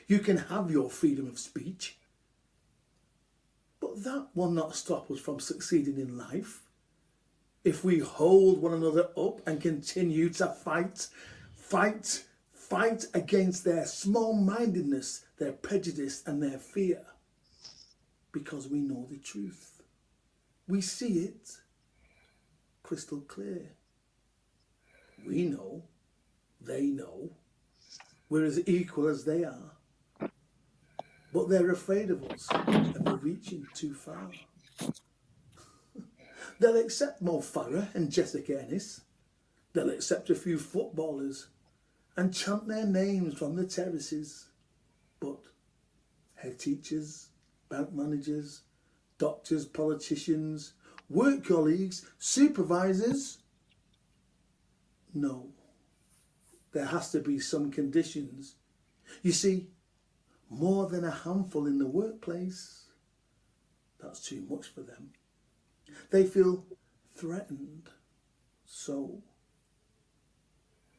you can have your freedom of speech. But that will not stop us from succeeding in life. If we hold one another up and continue to fight against their small-mindedness, their prejudice and their fear. Because we know the truth. We see it crystal clear. We know, they know, we're as equal as they are. But they're afraid of us and we're reaching too far. They'll accept Mo Farah and Jessica Ennis. They'll accept a few footballers and chant their names from the terraces. But head teachers, bank managers, doctors, politicians, work colleagues, supervisors, no. There has to be some conditions. You see, more than a handful in the workplace, that's too much for them. They feel threatened. So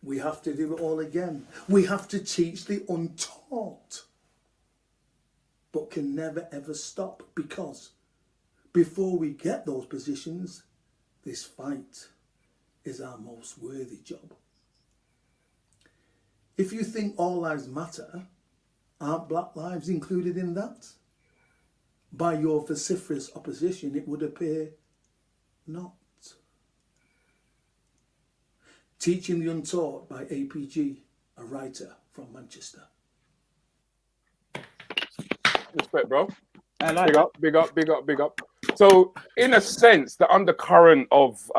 we have to do it all again. We have to teach the untaught, but can never ever stop, because before we get those positions, this fight is our most worthy job. If you think all lives matter, aren't black lives included in that? By your vociferous opposition, it would appear not. Teaching the Untaught by APG, a writer from Manchester. Respect, bro. I like big up. So, in a sense, the undercurrent of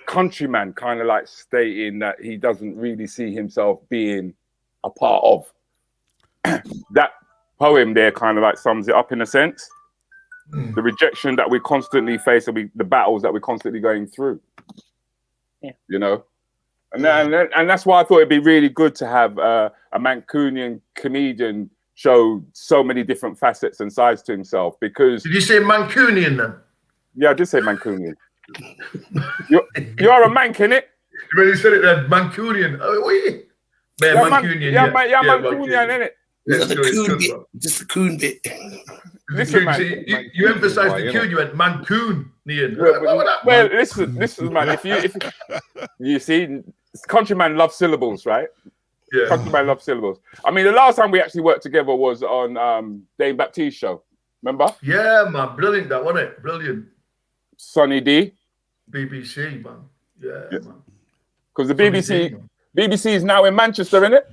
Countryman kind of like stating that he doesn't really see himself being a part of that poem there kind of like sums it up in a sense. The rejection that we constantly face and the battles that we're constantly going through. Yeah. You know? And that's why I thought it'd be really good to have a Mancunian comedian show so many different facets and sides to himself, because... Did you say Mancunian then? Yeah, I did say Mancunian. You're a Manc, innit? You really said it then, Mancunian. Oh, wait. Man, Mancunian. Mancunian, innit? Just the coon bit. Listen, man. You emphasised the coon, you went Mancunian. Well, listen, man. If you see, Countryman loves syllables, right? Yeah. Countryman loves syllables. I mean, the last time we actually worked together was on Dave Baptiste's show. Remember? Yeah, man. Brilliant, that, wasn't it? Brilliant. Sonny D. BBC, man. Yeah. Man. Because the BBC is now in Manchester, isn't it?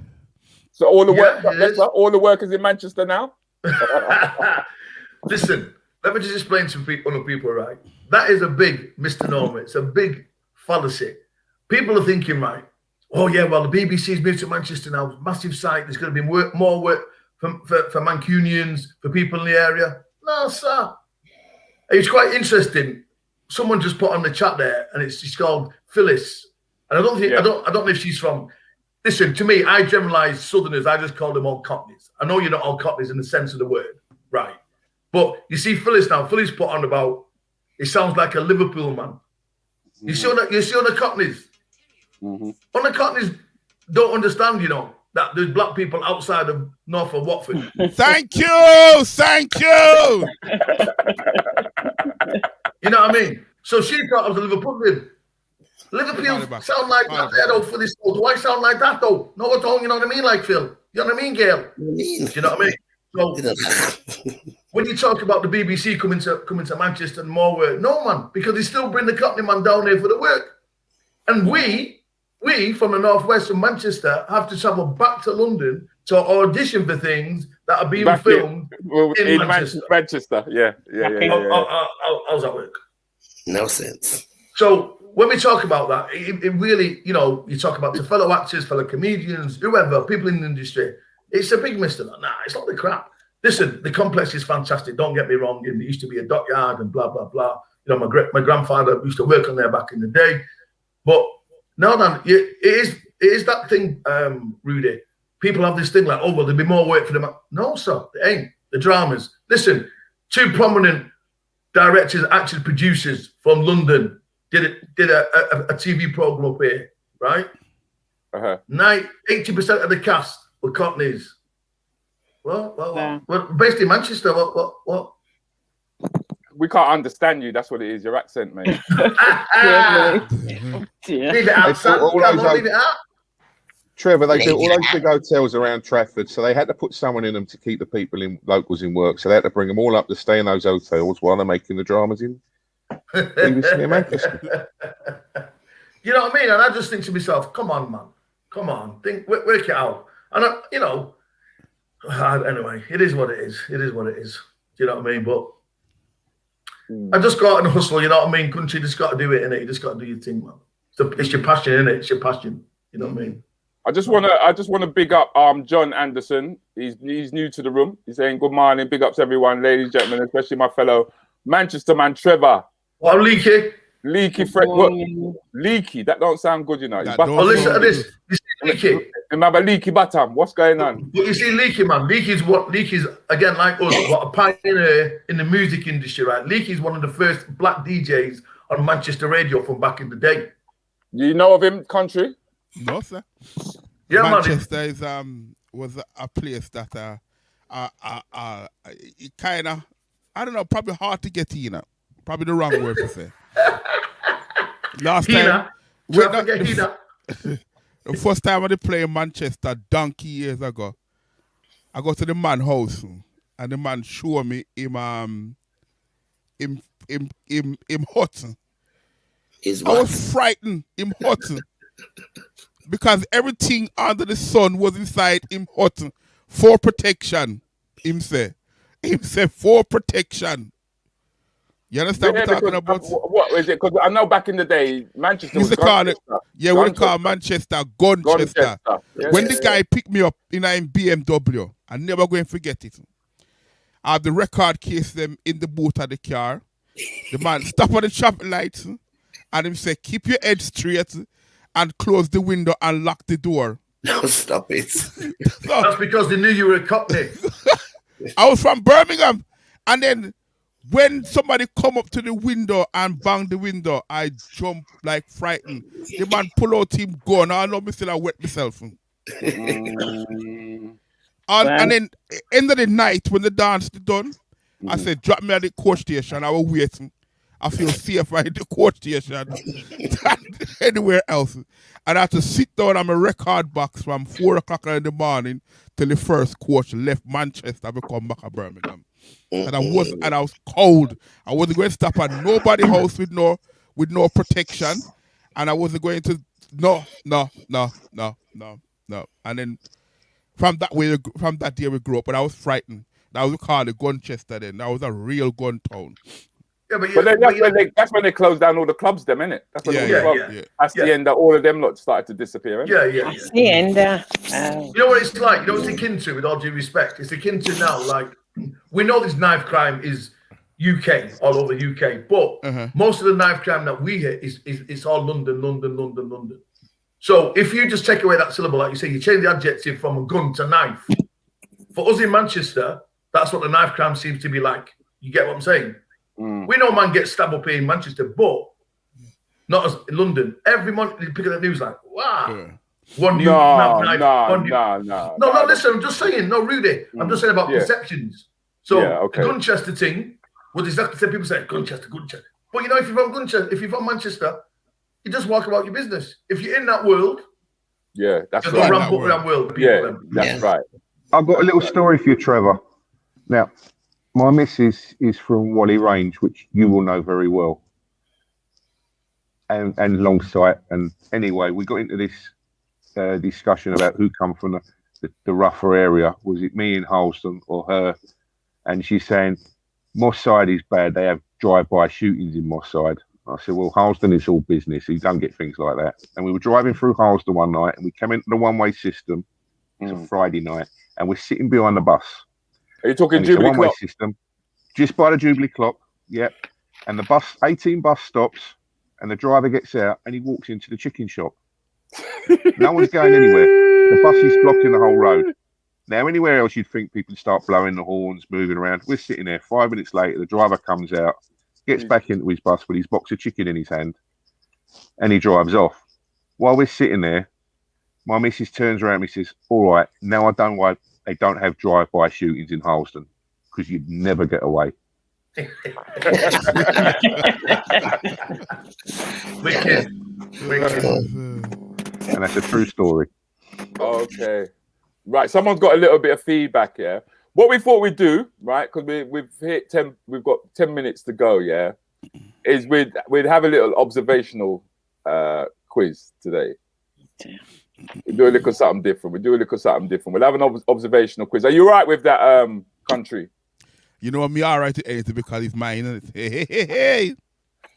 So all the work is in Manchester now. Listen, let me just explain to other people, right? That is a big misnomer. It's a big fallacy. People are thinking, right, oh yeah, well, the BBC's moved to Manchester now, massive site, there's going to be more work for Mancunians, for people in the area. No, sir. It's quite interesting. Someone just put on the chat there, and she's called Phyllis. And I don't know if she's from... Listen, to me, I generalise Southerners. I just call them all Cockneys. I know you're not all Cockneys in the sense of the word, right? But you see Phyllis now. Phyllis put on about it sounds like a Liverpool man. You see on the Cockneys? On the Cockneys don't understand, you know, that there's black people outside of North of Watford. Thank you. You know what I mean? So she thought I was a Liverpoolian. Liverpool sound like that there though for this. Do I sound like that though? No, I don't. You know what I mean? Like Phil. You know what I mean, Gail? You know what I mean? So when you talk about the BBC coming to Manchester and more work, no man, because they still bring the Cockney man down here for the work. And we from the northwest of Manchester have to travel back to London to audition for things that are being filmed in Manchester. Yeah. How's that work? No sense. So when we talk about that, it really, you know, you talk about the fellow actors, fellow comedians, whoever, people in the industry. It's a big mister. Nah, it's not the crap. Listen, the complex is fantastic. Don't get me wrong. It used to be a dockyard and blah, blah, blah. You know, my grandfather used to work on there back in the day. But no, it is that thing, Rudy. People have this thing like, oh, well, there'll be more work for them. No, sir, it ain't. The dramas. Listen, 2 prominent directors, actors, producers from London did a TV program up here, right? 80% of the cast were Cockneys. Well, based in Manchester. What? We can't understand you. That's what it is. Your accent, mate. Leave it out. Leave it out. Trevor, they do all those big hotels around Trafford, so they had to put someone in them to keep the people locals in work. So they had to bring them all up to stay in those hotels while they're making the dramas in Manchester. You know what I mean? And I just think to myself, come on, man. Come on. Work it out. And, anyway, it is what it is. It is what it is. Do you know what I mean? But I just go out and hustle, you know what I mean? Country just got to do it, innit? You just got to do your thing, man. It's your passion, innit? It's your passion. You know what I mean? I just wanna big up John Anderson. He's new to the room. He's saying good morning, big ups everyone, ladies and gentlemen, especially my fellow Manchester man Trevor. What, Leaky friend. What? Leaky, that don't sound good, you know. Listen to this. You see Leaky? Remember Leaky Bottom? What's going on? But you see Leaky, man. Leaky's again like us, what a pioneer in the music industry, right? Leaky's one of the first black DJs on Manchester radio from back in the day. You know of him, country? No, sir. Yeah, Manchester is was a place that it kind of, I don't know, probably hard to get in. Probably the wrong word to say. Last time, the first time I play in Manchester, donkey years ago, I go to the man house and the man show me him hot. I was frightened, him hot. Because everything under the sun was inside him hot for protection. Him say for protection. You understand what I'm talking about? What is it? Because I know back in the day, Manchester was Gunchester. Yeah, we call Manchester Gunchester. When the guy picked me up in BMW, I'm never going to forget it. I have the record case them in the boot of the car. The man stop on the traffic lights and him say, keep your head straight and close the window and lock the door. No, stop it. That's because they knew you were a Cockney. I was from Birmingham. And then when somebody come up to the window and bang the window, I jump like frightened. The man pull out him gun. I know me still I wet myself. And then end of the night when the dance is done, I said, drop me at the coach station. I will wait. I feel safer at the coach station than anywhere else. And I had to sit down on my record box from 4 o'clock in the morning till the first coach left Manchester to come back to Birmingham. And I was cold. I wasn't going to stop at nobody's house with no protection. And I wasn't going to no. And then from that day we grew up, but I was frightened. That was called the Gunchester then. That was a real gun town. Yeah, that's when they closed down all the clubs, them, innit? That's when that's the end that all of them lot started to disappear, innit? Yeah. That's the end. You know what it's like? You know what it's akin to, with all due respect? It's akin to now, like, we know this knife crime is UK, all over UK, but most of the knife crime that we hear is all London. So if you just take away that syllable, like you say, you change the adjective from a gun to knife. For us in Manchester, that's what the knife crime seems to be like. You get what I'm saying? We know man gets stabbed up in Manchester, but not as in London. Every month you pick up the news like, wow. One new No, listen, I'm just saying, no, Rudy. I'm just saying about perceptions. So the Gunchester thing was exactly the same. People say Gunchester. But you know, if you're from Manchester, you just walk about your business. If you're in that world, that's right. Go ramp up with that world. That's right. I've got a little story for you, Trevor. Now, my missus is from Whalley Range, which you will know very well, and Longsight. And anyway, we got into this discussion about who come from the rougher area. Was it me in Harleston or her? And she's saying Moss Side is bad. They have drive-by shootings in Moss Side. I said, well, Harleston is all business. You don't get things like that. And we were driving through Harleston one night, and we came into the one-way system. It's a Friday night, and we're sitting behind the bus. Are you talking Jubilee one-way clock? system, just by the Jubilee clock. Yep. And the bus, 18 bus stops, and the driver gets out, and he walks into the chicken shop. No one's going anywhere. The bus is blocking the whole road. Now, anywhere else, you'd think people start blowing the horns, moving around. We're sitting there. 5 minutes later, the driver comes out, gets back into his bus with his box of chicken in his hand, and he drives off. While we're sitting there, my missus turns around and says, all right, now I don't know why they don't have drive-by shootings in Harleston, because you'd never get away. Wicked. And that's a true story. Okay. Right. Someone's got a little bit of feedback here. What we thought we'd do, right, because we've got 10 minutes to go, is we'd have a little observational quiz today. We do a little something different. We'll have an observational quiz. Are you all right with that, country? You know, me all right to anything because it's mine, isn't it? Hey.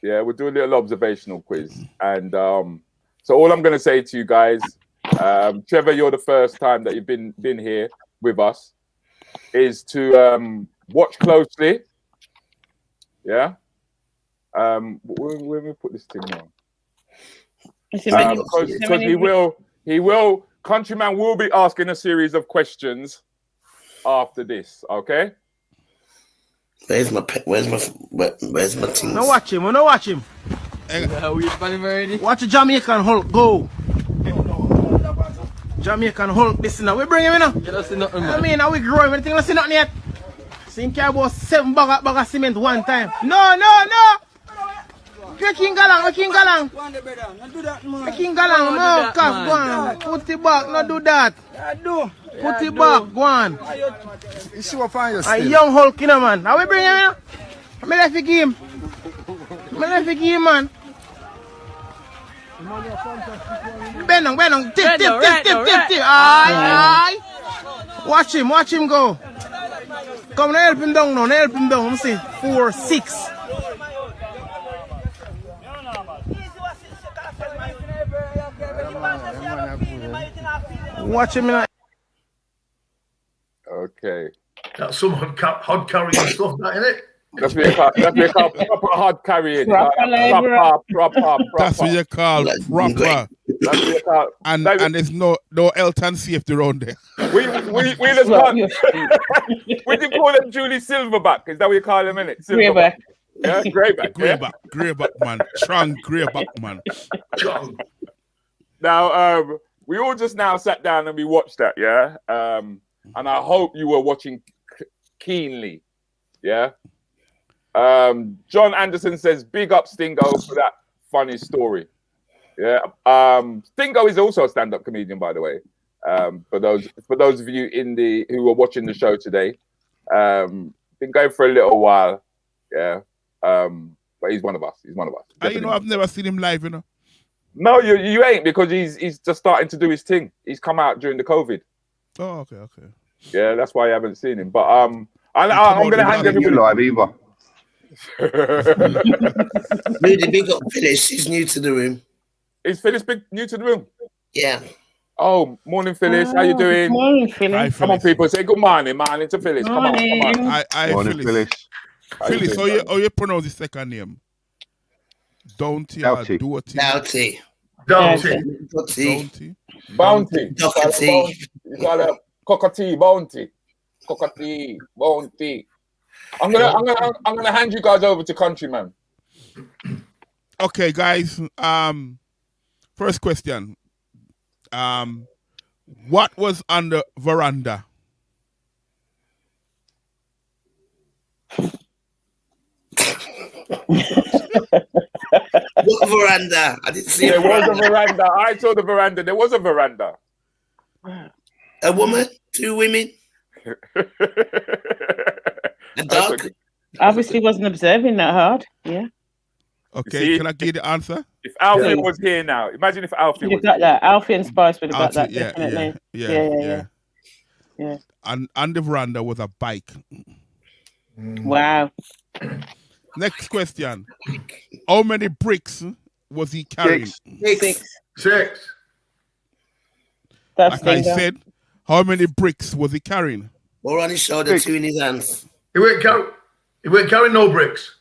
Yeah, we'll do a little observational quiz. And so all I'm going to say to you guys, Trevor, you're the first time that you've been here with us, is to watch closely. Yeah. Where we put this thing on? Because he will, Countryman will be asking a series of questions after this. Okay. Where's my team? No watch him. Watch the Jamaican Hulk go. Jamaican Hulk, this now. We bring him in now. I mean, how we grow him? Anything, let's see nothing yet. See him carry about 7 bag of cement one time. No. King Galang. King Galang, no, calf, go on. Put it back, not do that. Put it back, go on. You see what fine a young Hulk, you know, man. How we bring him in? I'm left to give him. Man. Bend on. Tip. Aye. Watch him go. Come, help him down now. Let me see. 4, 6. Watch him now. Okay. That's some hod carrying stuff, that, isn't it? That's what you call proper hard carrying. Proper. That's what you call proper. That's what you call. And there's no health and safety around there. We just call. We can call them Julie Silverback. Is that what you call them, innit? Greyback. Yeah, Greyback, man. Strong Greyback, man. Now, we all just now sat down and we watched that, yeah? And I hope you were watching keenly, yeah? John Anderson says, big up Stingo for that funny story. Yeah. Stingo is also a stand-up comedian, by the way. For those of you who are watching the show today, been going for a little while. Yeah. But he's one of us. I've never seen him live, you know. No, you ain't, because he's just starting to do his thing. He's come out during the COVID. Oh, okay. Yeah, that's why I haven't seen him. But I'm gonna hand everybody live either. Really big up Phyllis. She's new to the room. Is Phyllis new to the room? Yeah. Oh, morning, Phyllis. How you doing? Morning, Phyllis. Hi, Come on, people. Say good morning, man. It's Phyllis. Come on. Morning, Phyllis. Phyllis, how you pronounce the second name? Bounty. Bounty. You call her Cockatee, Bounty. Cockatee, Bounty. I'm gonna hand you guys over to Countryman. Okay, guys. First question. What was on the veranda? What veranda? I didn't see There was a veranda. I saw the veranda. There was a veranda. A woman, 2 women, a dog. Obviously wasn't observing that hard. Yeah. Okay, See, can I give the answer? If Alfie was here now, imagine if Alfie Would was have got that. Alfie and Spice would have got Alfie, that, definitely. Yeah. And on the veranda was a bike. Wow. Next question. How many bricks was he carrying? 6. Like I said, how many bricks was he carrying? More on his shoulder, 2 in his hands. He weren't carrying no bricks.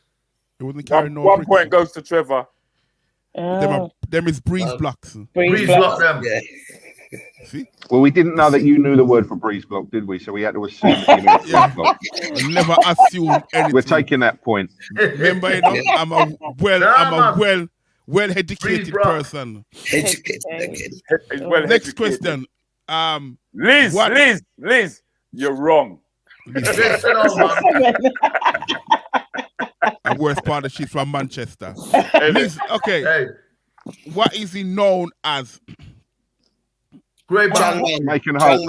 He wasn't carrying no one bricks. point goes to Trevor. Them is breeze blocks. Breeze block them. Yeah. See? Well, we didn't know that you knew the word for breeze block, did we? So we had to assume that you knew breeze block. I never assumed anything. We're taking that point. Remember, you know, I'm a well educated person. Next question. Liz, you're wrong. The worst part of she's from Manchester. Liz, okay. Hey. What is he known as? Great Jamaican Hulk.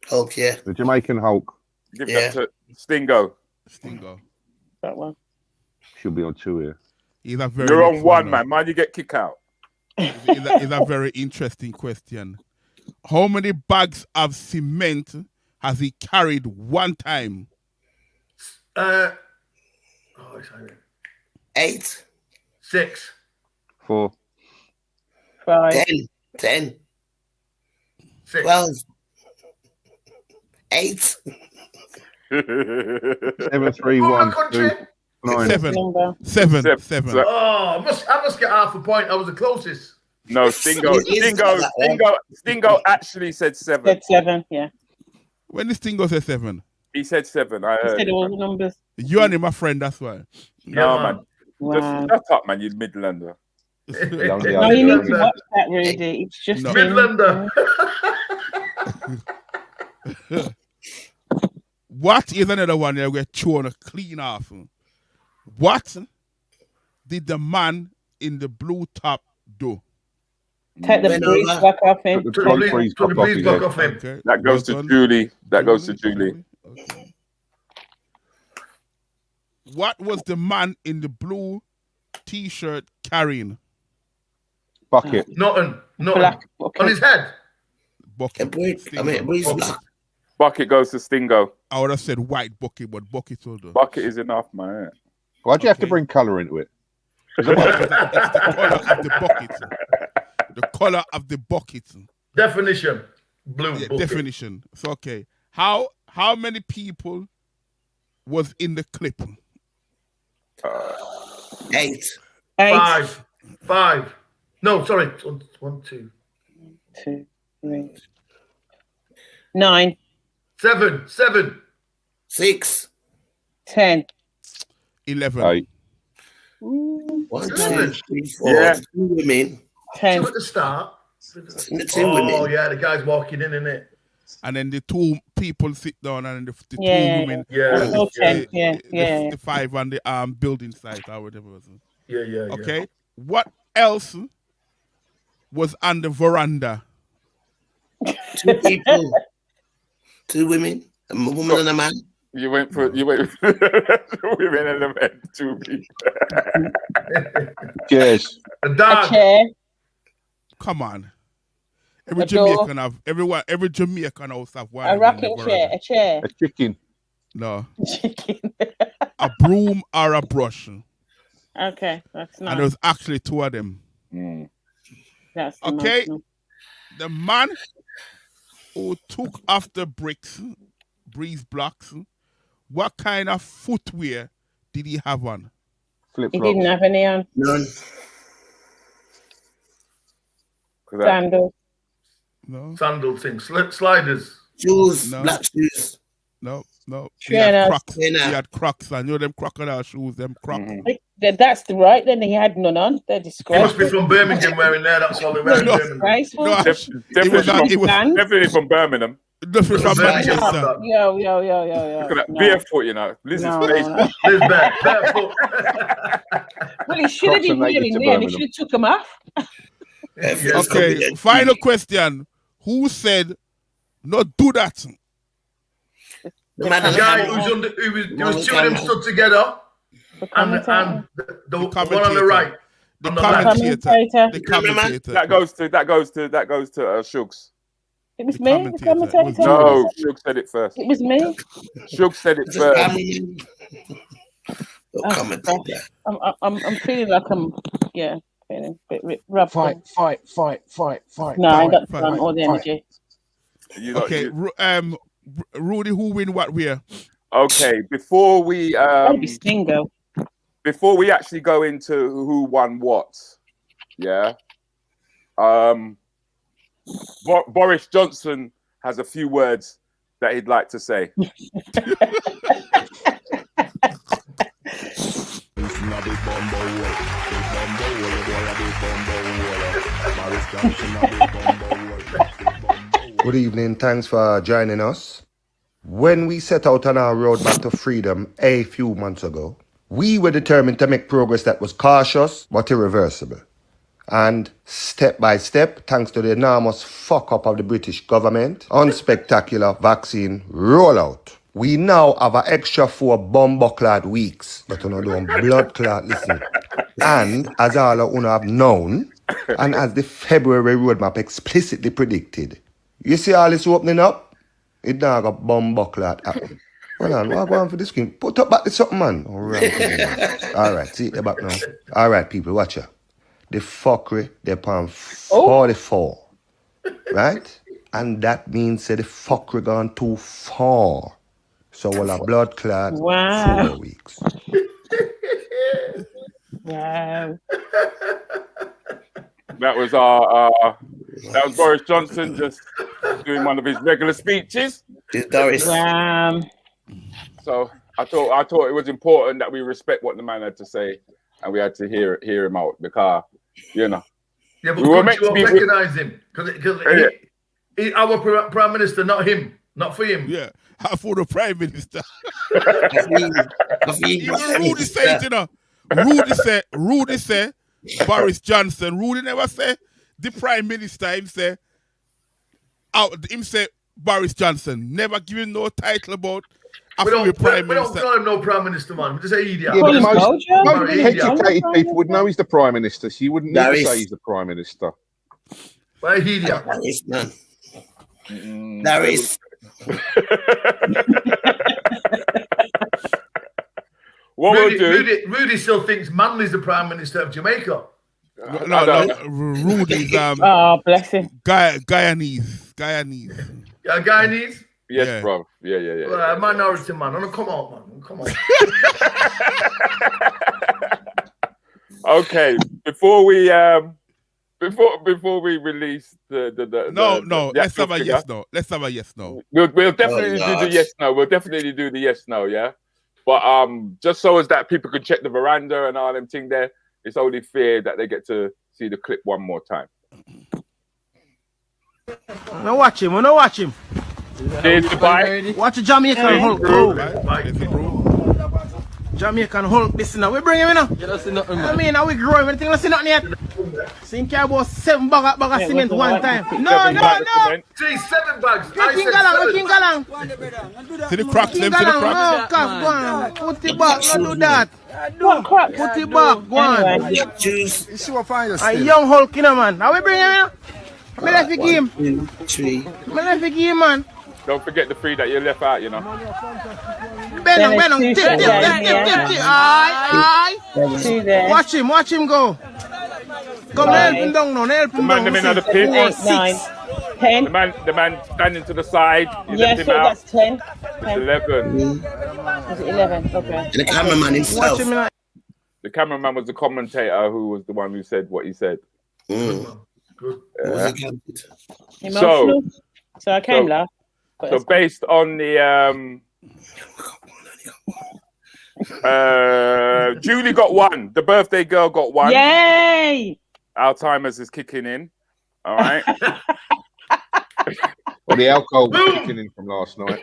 Hulk, yeah. The Jamaican Hulk. Give that to Stingo. That one. Should be on 2 here. He's a very You're on 1, man. Man, you get kicked out. It's a very interesting question. How many bags of cement has he carried one time? 8. 6. 4. 5. 10. 6. 12. 8. 7, 3, 1, 2, 9. 7. Oh, I must get half a point. I was the closest. No, Stingo actually said 7. Said 7, yeah. When did Stingo say 7? He said 7. I He heard. said all the numbers. You and him are friend, that's why. No, man. Wow. Just shut up, man. You Midlander. No, you need to watch that, Rudy. It's just No. Midlander. What is another one that we're trying to clean off? What did the man in the blue top do? Take the breeze back off him. Took the breeze block off him. Okay. That goes to Julie. That goes to Julie. Okay. What was the man in the blue t-shirt carrying? Bucket. Nothing. Black bucket. On his head. Bucket. Breeze block. Bucket goes to Stingo. I would have said white bucket, but bucket will do. Bucket is enough, man. Why'd you have to bring colour into it? It's the colour of the bucket. The colour of the bucket. Definition. Blue bucket. Definition. So okay. How many people was in the clip? 8. 5. No, sorry. 1, 2. 2, 3. 9. 7. 6. 10. 11. 8. 1, 2, 7. 3, 4. Yeah. 2 women. 10. 2 at the start. 2 women. Oh, yeah, the guy's walking in, innit? And then the 2 people sit down, and the 2 Yeah. women. Yeah. All 10. Yeah. The 5 on the building site or whatever it was. Yeah. Okay. What else was on the veranda? 2 people. 2 women. A woman and a man. You went for women and the men, 2 people. Cheers. A A dog. chair. Come on. Every A door. Jamaican have every Jamaican house have one. A rocking chair. A chair. A chicken. No. Chicken. A broom or a brush. Okay, that's nice. And there was actually 2 of them. That's Okay. nice. The man who took off the bricks, breeze blocks, what kind of footwear did he have on? Flip He flops. didn't have any on. None. Sandals. No. Sandal thing. Sliders. Shoes. No. Black shoes. No. No, Trainers. He had Crocs on. You know them crocodile shoes, them Crocs. That's the right. Then he had none on. They're He must disgraceful. be from Birmingham wearing there. That's all they're wearing. Disgraceful. Definitely from Birmingham. Definitely from Manchester. Yo. Look at that barefoot, you know. Lizzie's face. Liz barefoot. Well, he should have been wearing there. He should have took them off. Okay, final question. Who said not do that? The guy who was two of them stood together, and the one on the right, the commentator. That goes to Shugs. It was me. The commentator. No, Shug said it first. It was me. Shug said it first. I'm feeling like I'm feeling a bit rough. Fight. No, I ain't got all the energy. Okay, Rudy, who win what where? Okay, before we Stingo. Before we actually go into who won what, Boris Johnson has a few words that he'd like to say. Good evening, thanks for joining us. When we set out on our road back to freedom a few months ago, we were determined to make progress that was cautious but irreversible. And step by step, thanks to the enormous fuck up of the British government, unspectacular vaccine rollout, we now have an extra 4 bomb-clad weeks. But you know, don't blood clot, listen. And as all of you have known, and as the February roadmap explicitly predicted, you see all this opening up? It now got bomb-clad happen. Hold on, what going for the screen? Put up back to something, man. Alright, see it back now. Alright, people, watch out. The fuckery, they're on 44. Right? And that means that the fuckery gone too far. So we'll have blood clot 4 weeks. Wow. That was Boris Johnson just doing one of his regular speeches. Wow. So I thought it was important that we respect what the man had to say, and we had to hear him out because, you know. Yeah, but we were meant to recognize him because our prime minister, not him, not for him. Yeah, for the prime minister. Even Rudy said, you know. Rudy said, Boris Johnson. Rudy never said the prime minister. Him say Boris Johnson. Never given no title about. We don't call him no prime minister, man. We just say idiot. Yeah, but most educated people would know he's the prime minister, so you wouldn't never say he's the prime minister. Well, idiot. There is. Rudy still thinks Manley's the prime minister of Jamaica. No. Rudy's oh, bless him. Guyanese. Yeah, Guyanese. Yes, bro. Yeah. Minority man. Oh, come on, man. Come on. Okay, before we release the let's have a yes no. Let's have a yes no. We'll definitely do the yes no. We'll definitely do the yes no. Yeah, but just so as that people can check the veranda and all them thing there, it's only fair that they get to see the clip one more time. Now watch him. Cheers, Dubai. Watch the Jamaican Hulk. Jamaican Hulk, listen now. We bring him in now. I mean, now we grow everything. Let's see nothing yet. Think about 7 bag of cement one time. No. 7 bags. King Galang. See the cracks, them. Oh, go on. Put it back. Don't do that. Put it back. Go on. You see what find us? A young Hulk, you know, man. Now we bring him in now. Me left the game, man. Don't forget the 3 that you left out, you know. Benong. Tip. Aye. Watch him go. Come help him down now. Help him down. The man in the pit. 8, 9, 10. The man standing to the side. Yeah, so that's 10. 11. Was it 11? Okay. The cameraman himself. The cameraman was the commentator who was the one who said what he said. Good. Emotional. So I came last. So based on the Julie got one. The birthday girl got one. Yay! Alzheimer's is kicking in. All right. Well, the alcohol was kicking in from last night.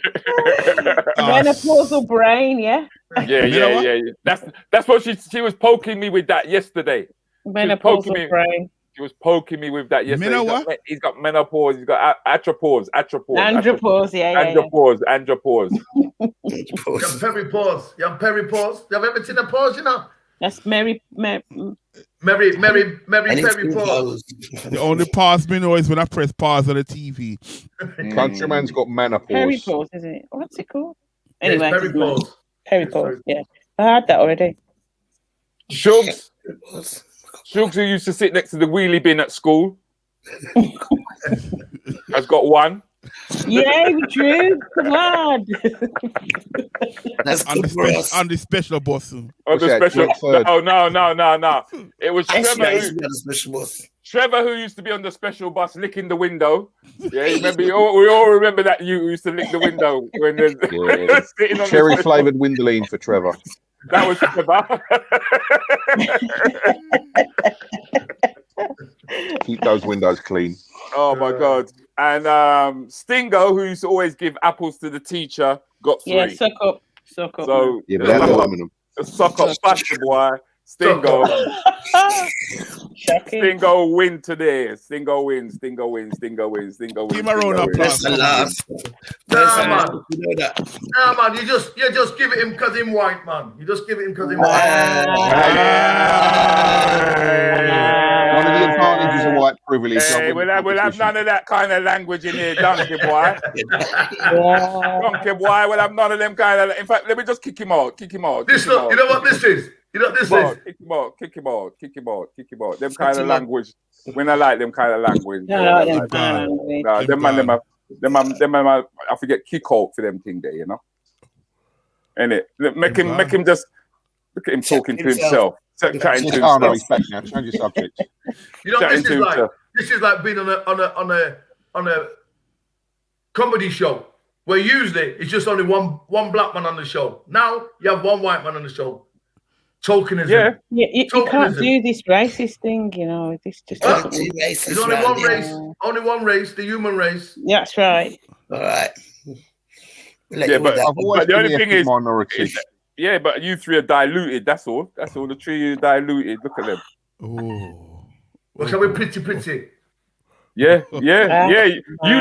Menopausal brain, yeah. Yeah. That's what she was poking me with that yesterday. Menopausal brain. She was poking me with that yesterday. He's got menopause. He's got atropause. Andropause, yeah. Andropause. You have peripause. You have peripause. You have everything in pause, you know. That's Mary peripause. The only pause me know is when I press pause on the TV. Countryman's got menopause. Peripause, isn't it? What's it called? Anyway, peripause. Peripause, yeah. I had that already. Shugs, who used to sit next to the wheelie bin at school, has got one. Yay, Drew! Come on. That's on the special boss. On the special. No. It was Trevor who used to be on the special bus licking the window. Yeah, remember? We all remember that you used to lick the window when there's sitting on cherry flavoured Windolene for Trevor. That was Trevor. Keep those windows clean. Oh my God. And Stingo, who used to always give apples to the teacher, got 3. Yeah, suck up. So yeah, but that's aluminum. Suck up, faster boy. Stingo. Stingo win today. Stingo wins. Give him a round of applause. Nah, man. You know that. Nah, man. You just give it him because him white, man. You just give it him because him white. One of the advantages of white privilege. Hey, we'll have none of that kind of language in here, donkey boy. Donkey boy, we'll have none of them kind of. In fact, let me just kick him out. You know what this is? You know what this is? Kick him out. Them kind of language. When I like them kind of language. Them man, I forget kick out for them thing there, you know. Innit? Make him just look at him talking to himself. Chatting to himself. Respect now. Change your subject. You know, this is like being on a comedy show where usually it's just only one black man on the show. Now you have one white man on the show. Tokenism. Yeah, you can't do this racist thing, you know. This just there's only one race. Only one race, the human race. That's right. All right. But the only thing is, yeah, but you 3 are diluted. That's all. The 3 are diluted. Look at them. Oh. Well, shall we pretty? Yeah. You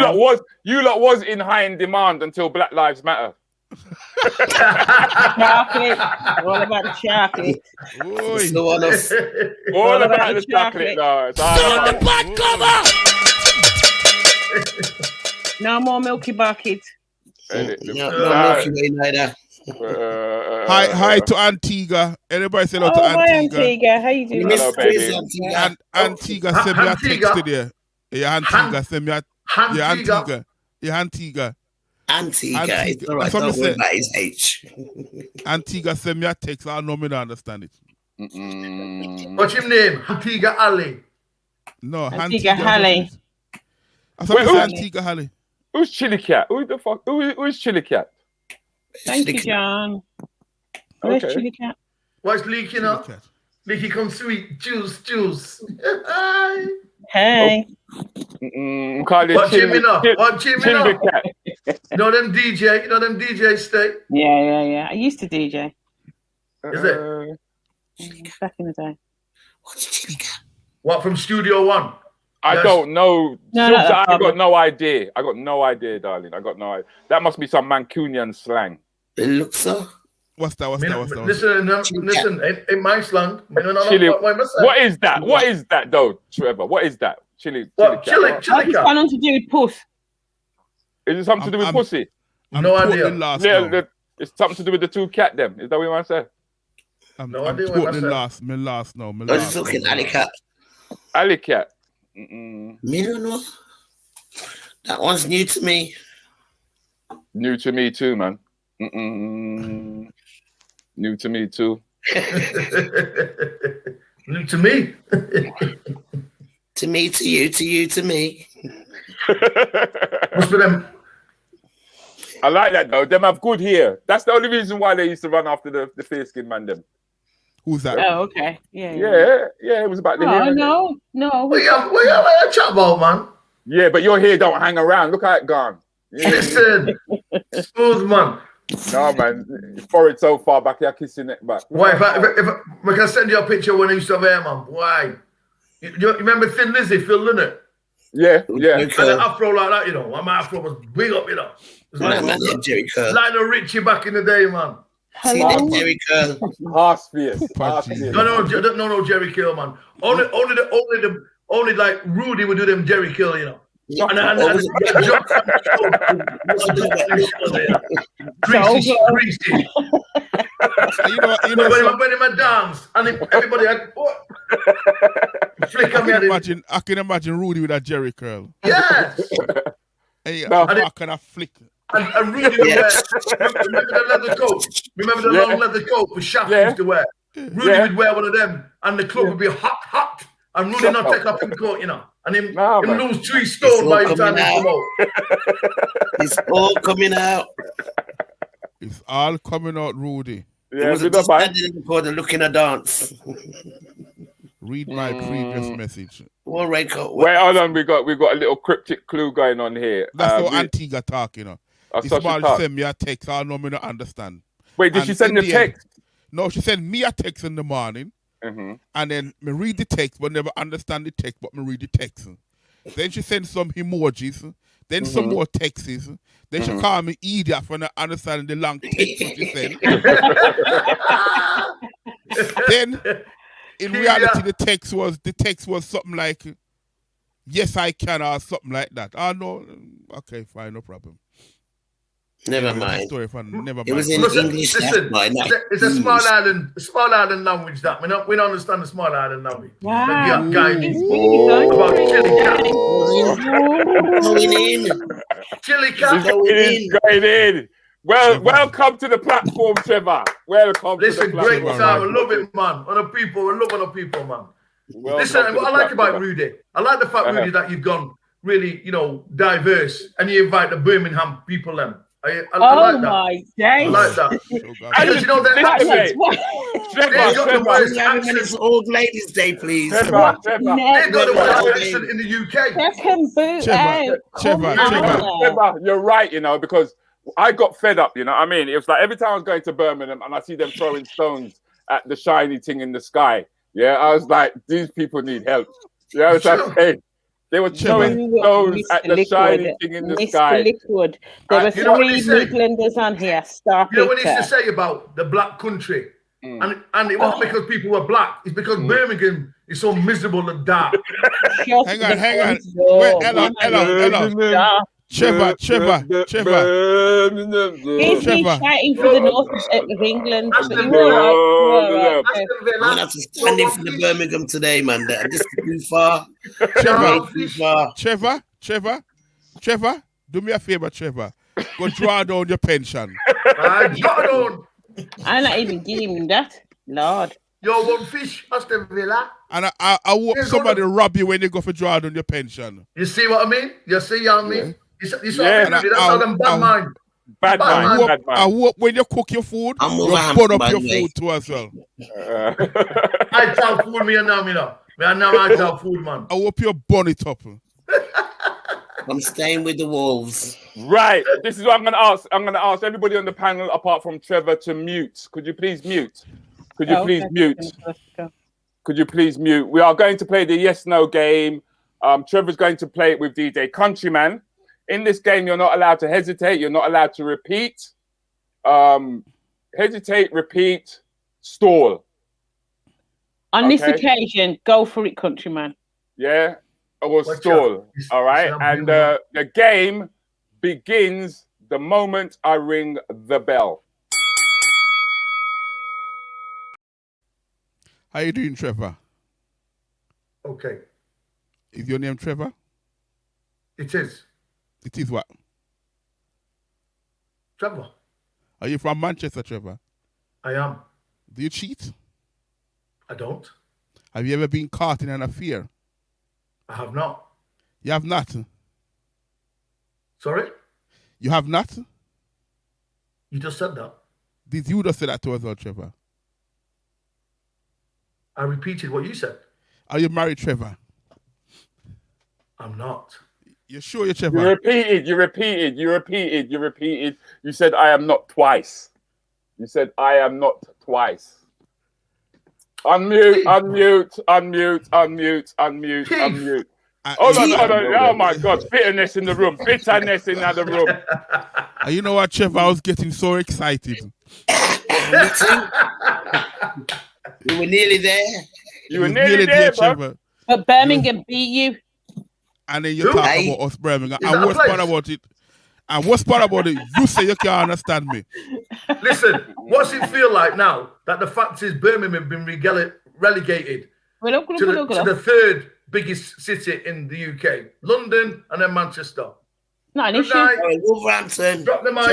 lot was in high in demand until Black Lives Matter. Chocolate. All about the chocolate. All about the chocolate, guys. On the back cover. No more Milky Bucket. No Milky Way neither. Hi to Antigua. Everybody say hello to Antigua. Hi Antigua. How you doing? Hello, baby. Antigua send me a text today. Yeah, Antigua send me a Antigua. Antigua, it's all right. Don't worry about his H. Antigua send me a text. I know me don't understand it. What's your name? Antigua Ali. No, Antigua Halley. I thought it was Antigua Halley. Who's Chili Cat? Who the fuck? Who's Chili Cat? Thank you, John. Where's Chili Cat? What's leaking up? Leaky come sweet juice. Hey. Watch him enough. You know them DJ stay? Yeah. I used to DJ. Is it? Back in the day. What, from Studio One? I don't know. I got no idea. Darling. I got no idea. That must be some Mancunian slang. It looks so. What's that? Listen, in my slang. Chili. What is that? What is that, though, Trevor? What is that? Chili. What's it got to do with puss? Is it something to do with pussy? No idea. It's something to do with the 2 cat, them. Is that what you want to say? No idea. Totally last. Me last. I was talking Alley Cat. Alley Cat. Me don't know. That one's new to me. New to me too, man. New to me too. New to me. To me, to you, to you, to me. What's for them? I like that though. Them have good hair. That's the only reason why they used to run after the fair skin man. Them. Who's that? Oh, okay. Yeah. It was about the hair. No. What you chat about, man? Yeah, but your hair don't hang around. Look how it gone. Listen, smooth man. No, man. Your forehead so far back, you're kissing it back. Why? If I can send you a picture when I used to have hair, man. Why? You remember Thin Lizzy, Phil Lynott? Yeah. And an afro like that, you know. My afro was big up, you know. It was like a Richie back in the day, man. See that Jerry Curl? No, Jerry Curl, man. Only like Rudi would do them Jerry Curl, you know. Greasy. When him a dance and everybody had flick I can imagine Rudi with that Jerry curl. Yes. How can I flick? And Rudi would wear, remember the leather coat? Remember the long leather coat for Shaft used to wear? Rudi would wear one of them and the club would be hot. And Rudi not take off his coat, you know. And him lose 3 stone by the time he come out. It's all coming out. It's all coming out, Rudi. Yeah, he was just standing in the corner looking at dance. Read my previous message. All right, go. Wait, hold on. We got a little cryptic clue going on here. That's how Antigua talk, you know. This man send me a text. I know me not understand. Wait, did she send the text? No, she sent me a text in the morning. And then me read the text, but never understand the text, but me read the text. Then she sent some emojis, then some more texts. Then she called me idiot for not understanding the long text she sent. Then, in reality, the text was something like, yes, I can, or something like that. Oh, no. Okay, fine, no problem. Never mind. Story never mind. It was in English. Listen, it's a small island language that we don't understand the small island language. Wow. Chili cat. Going in. Well, welcome to the platform, Trevor. Welcome to the platform. Great time. I love it, man. On the people, we love on the people, man. Listen, what I like about Rudi, I like the fact, Rudi, that you've gone really, diverse, and you invite the Birmingham people in. I like that. My days. I like that. Because you know their accents. It's Old Ladies' Day, please. Trevor. They've got the worst accent in the UK. Trevor, you're right, because I got fed up, you know what I mean? It was like every time I was going to Birmingham and I see them throwing stones at the shiny thing in the sky. Yeah, I was like, these people need help. You know what I'm saying? They were throwing stones at the shiny thing in the sky. Mr. Lickwood. There were 3 Midlanders on here. Stop it. You know what he used to say about the black country? And it wasn't because people were black. It's because Birmingham is so miserable and dark. Hang on. Wait, hello. Trevor. He's been fighting for the north of England. I'm going to have to stand in for the Birmingham today, man. This is too far. Trevor, do me a favor, Trevor. Go draw down your pension. I'm not even giving him that. Lord. Yo, one fish, Aston Villa. And I hope somebody rob you when you go for draw down your pension. You see what I mean? You see what I mean? That's how them bad mind. Bad mind. I hope when you cook your food, you burn up your food too as well. I tell food me now, you know. I tell food, man. I hope you burn it up. I'm staying with the Wolves. Right. This is what I'm going to ask. I'm going to ask everybody on the panel, apart from Trevor, to mute. Could you please mute? Could you please mute? We are going to play the yes/no game. Trevor's going to play it with DJ Countryman. In this game, you're not allowed to hesitate. You're not allowed to repeat. Hesitate, repeat, stall. On this occasion, go for it, Countryman. Yeah, I will stall. All right. And the game begins the moment I ring the bell. How you doing, Trevor? Okay. Is your name Trevor? It is. It is what? Trevor. Are you from Manchester, Trevor? I am. Do you cheat? I don't. Have you ever been caught in an affair? I have not. You have not? Sorry? You have not? You just said that. Did you just say that to us, or Trevor? I repeated what you said. Are you married, Trevor? I'm not. You're sure you're Trevor? You repeated. You said I am not twice. You said I am not twice. Unmute. Hold on. Oh my God, bitterness in the room. You know what, Trevor? I was getting so excited. We were nearly there. You were nearly there, Trevor. But Birmingham beat you. And then you talk about us, Birmingham. And what's part about it? You say you can't understand me. Listen, what's it feel like now that the fact is Birmingham have been relegated to the third biggest city in the UK? London and then Manchester. Not an issue. Wolverhampton. Drop the mic.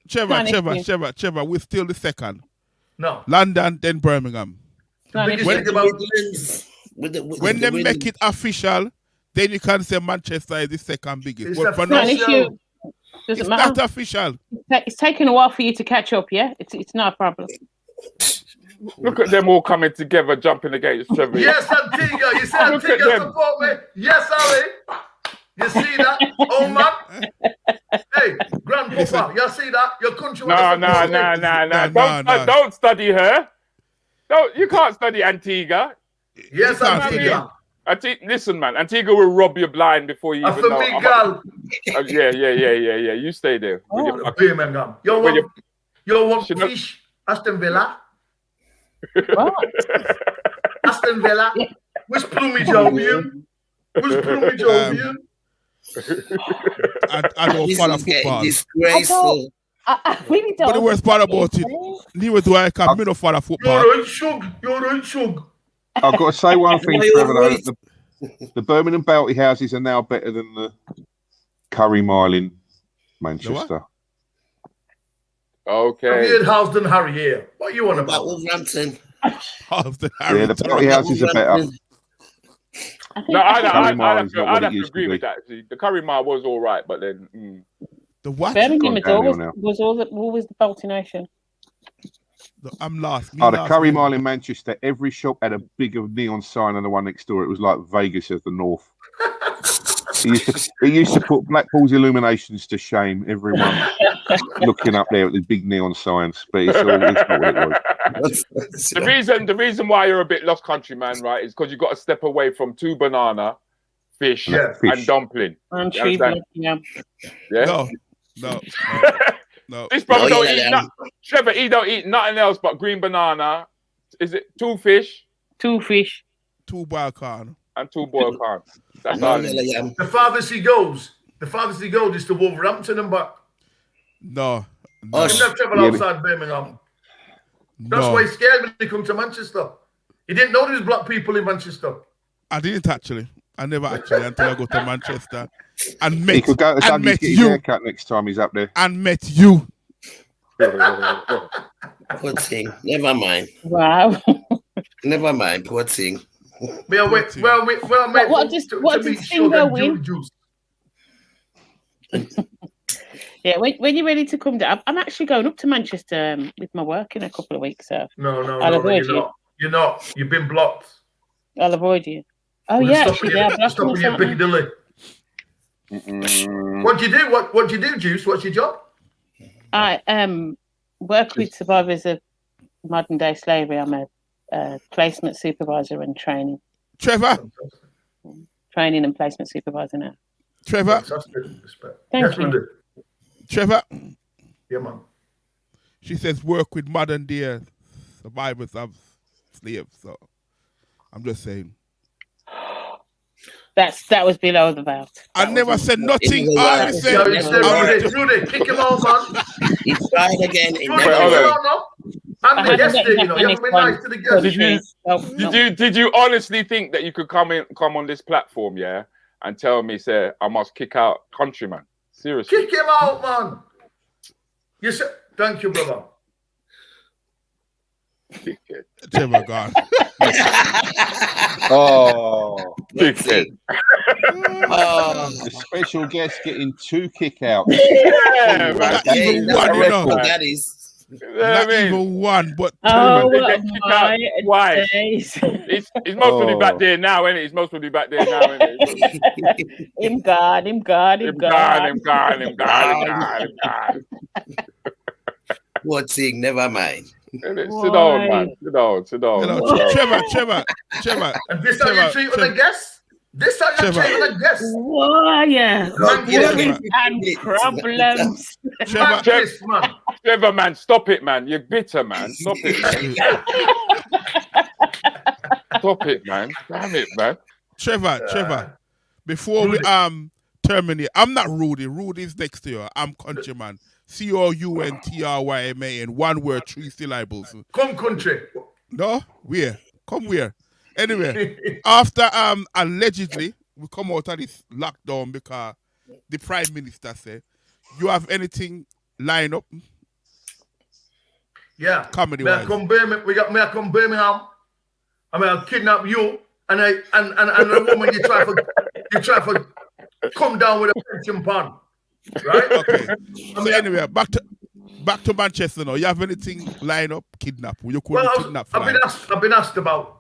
Trevor, we're still the second. No. London, then Birmingham. When they make it official, then you can say Manchester is the second biggest. It's but not an issue. It's not official. It's taken a while for you to catch up, yeah? It's not a problem. Look at them all coming together, jumping against Trevor. Yes, Antigua. You see Antigua support me. Yes, Ali. You see that? Oh, man. Hey, Grandpapa, you see that? Your country No. Don't study her. You can't study Antigua. Yes, Antigua. Listen, man. Antigua will rob you blind before you even know. Yeah. You stay there. Birmingham. You want fish? Aston Villa. Aston Villa. Which plumage over you? I don't follow football. Disgraceful. I really don't. But the worst part about it, neither do I. Come, me no follow football. You're right, Shug. I've got to say one thing, Trevor, though. The Birmingham Bounty Houses are now better than the Curry Mile in Manchester. Okay. Have you heard Halsden Harry here? What are you on about? Wolverhampton. Halsden Harry. Yeah, the Bounty Houses are better. No, I'd have to agree with that. The Curry Mile was all right, but then the what? Birmingham was always the Baltic Nation. I'm lost. The Curry Mile in Manchester, every shop had a bigger neon sign than the one next door. It was like Vegas of the North. It used to put Blackpool's illuminations to shame. Everyone looking up there at the big neon signs, but it's not what it was. The reason why you're a bit lost country, man, right, is because you got to step away from 2 banana, fish, and dumpling. And cheese, yeah. No. This brother don't eat nothing. Trevor, he don't eat nothing else but green banana. Is it 2 fish? 2 fish. 2 boiled corn. And 2 boiled corn. That's all. The farthest he goes is to Wolverhampton and back. No. He never travel outside Birmingham. That's why he's scared when he comes to Manchester. He didn't know there was black people in Manchester. I didn't actually. I never actually until I go to Manchester and met, he could go to get his haircut next time he's up there. And met you. Poor thing. Never mind. Wow. Never mind. Poor thing. What did Stingo win? Yeah, when you're ready to come down, I'm actually going up to Manchester with my work in a couple of weeks. So I'll avoid you. You're not. You've been blocked. I'll avoid you. Oh yeah, actually, stopping you at Piccadilly. What do you do? What do you do, Juice? What's your job? I work with survivors of modern day slavery. I'm a placement supervisor and training. Trevor. Training and placement supervisor now. Trevor. Thank you. Trevor. Yeah, man. She says work with modern day survivors of slaves. So I'm just saying. That was below the belt. I never said nothing. Rudi, kick him off, man. He tried again. I'm the guest here, you know. You haven't been nice to the guest. Did you honestly think that you could come on this platform, yeah, and tell me, say, I must kick out Countryman? Seriously. Kick him out, man. You said, thank you, brother. Trevor, God. Oh, Dickhead. the special guest getting 2 kickouts. Yeah, man. Not even one, you know. That is. Not even one, but Oh, They get kicked out twice. days. He's mostly back there now, isn't it? He's mostly back there now, isn't it? Him God. Him gone. What thing? Never mind. Sit down, man. Sit down. Trevor. And this how you treat with a guest? This how you treat with a guest? Why, yeah. Women and problems. Trevor, man, stop it, man. You're bitter, man. Stop it, man. Stop it, man. Damn it, man. Trevor. Before we terminate, I'm not Rudi. Rudi's next to you. I'm Countryman. COUNTRYMAN. 1 word, 3 syllables. Come country. No, where? Come where? Anyway, after allegedly we come out of this lockdown because the Prime Minister said, you have anything lined up? Yeah. Comedy wise. I come Birmingham. I mean, I'll kidnap you and a woman you try for come down with a pension pan. Right? Okay. So anyway, back to Manchester now. You have anything lined up? Kidnap? You kidnap? I've been asked about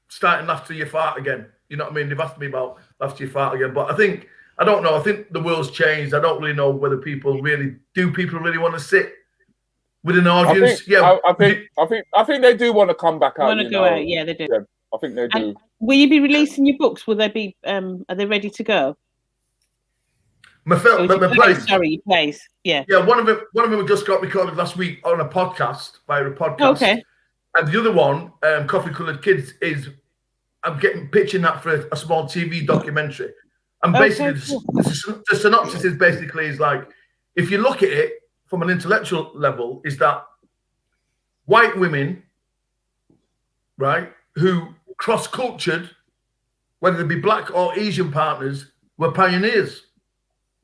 starting after you fart again. You know what I mean? They've asked me about after you fart again. But I don't know. I think the world's changed. I don't really know whether people really want to sit with an audience. I think they do want to come back out. Want to go out? Yeah, they do. Yeah, I think they do. And will you be releasing your books? Will they be? Are they ready to go? My plays. Sorry, your plays. Yeah. Yeah, one of them just got recorded last week on a podcast by a podcast. Okay. And the other one, Coffee Coloured Kids, is I'm pitching that for a small TV documentary. And basically, the synopsis is basically like, if you look at it from an intellectual level, is that white women, right, who cross-cultured, whether they be black or Asian partners, were pioneers.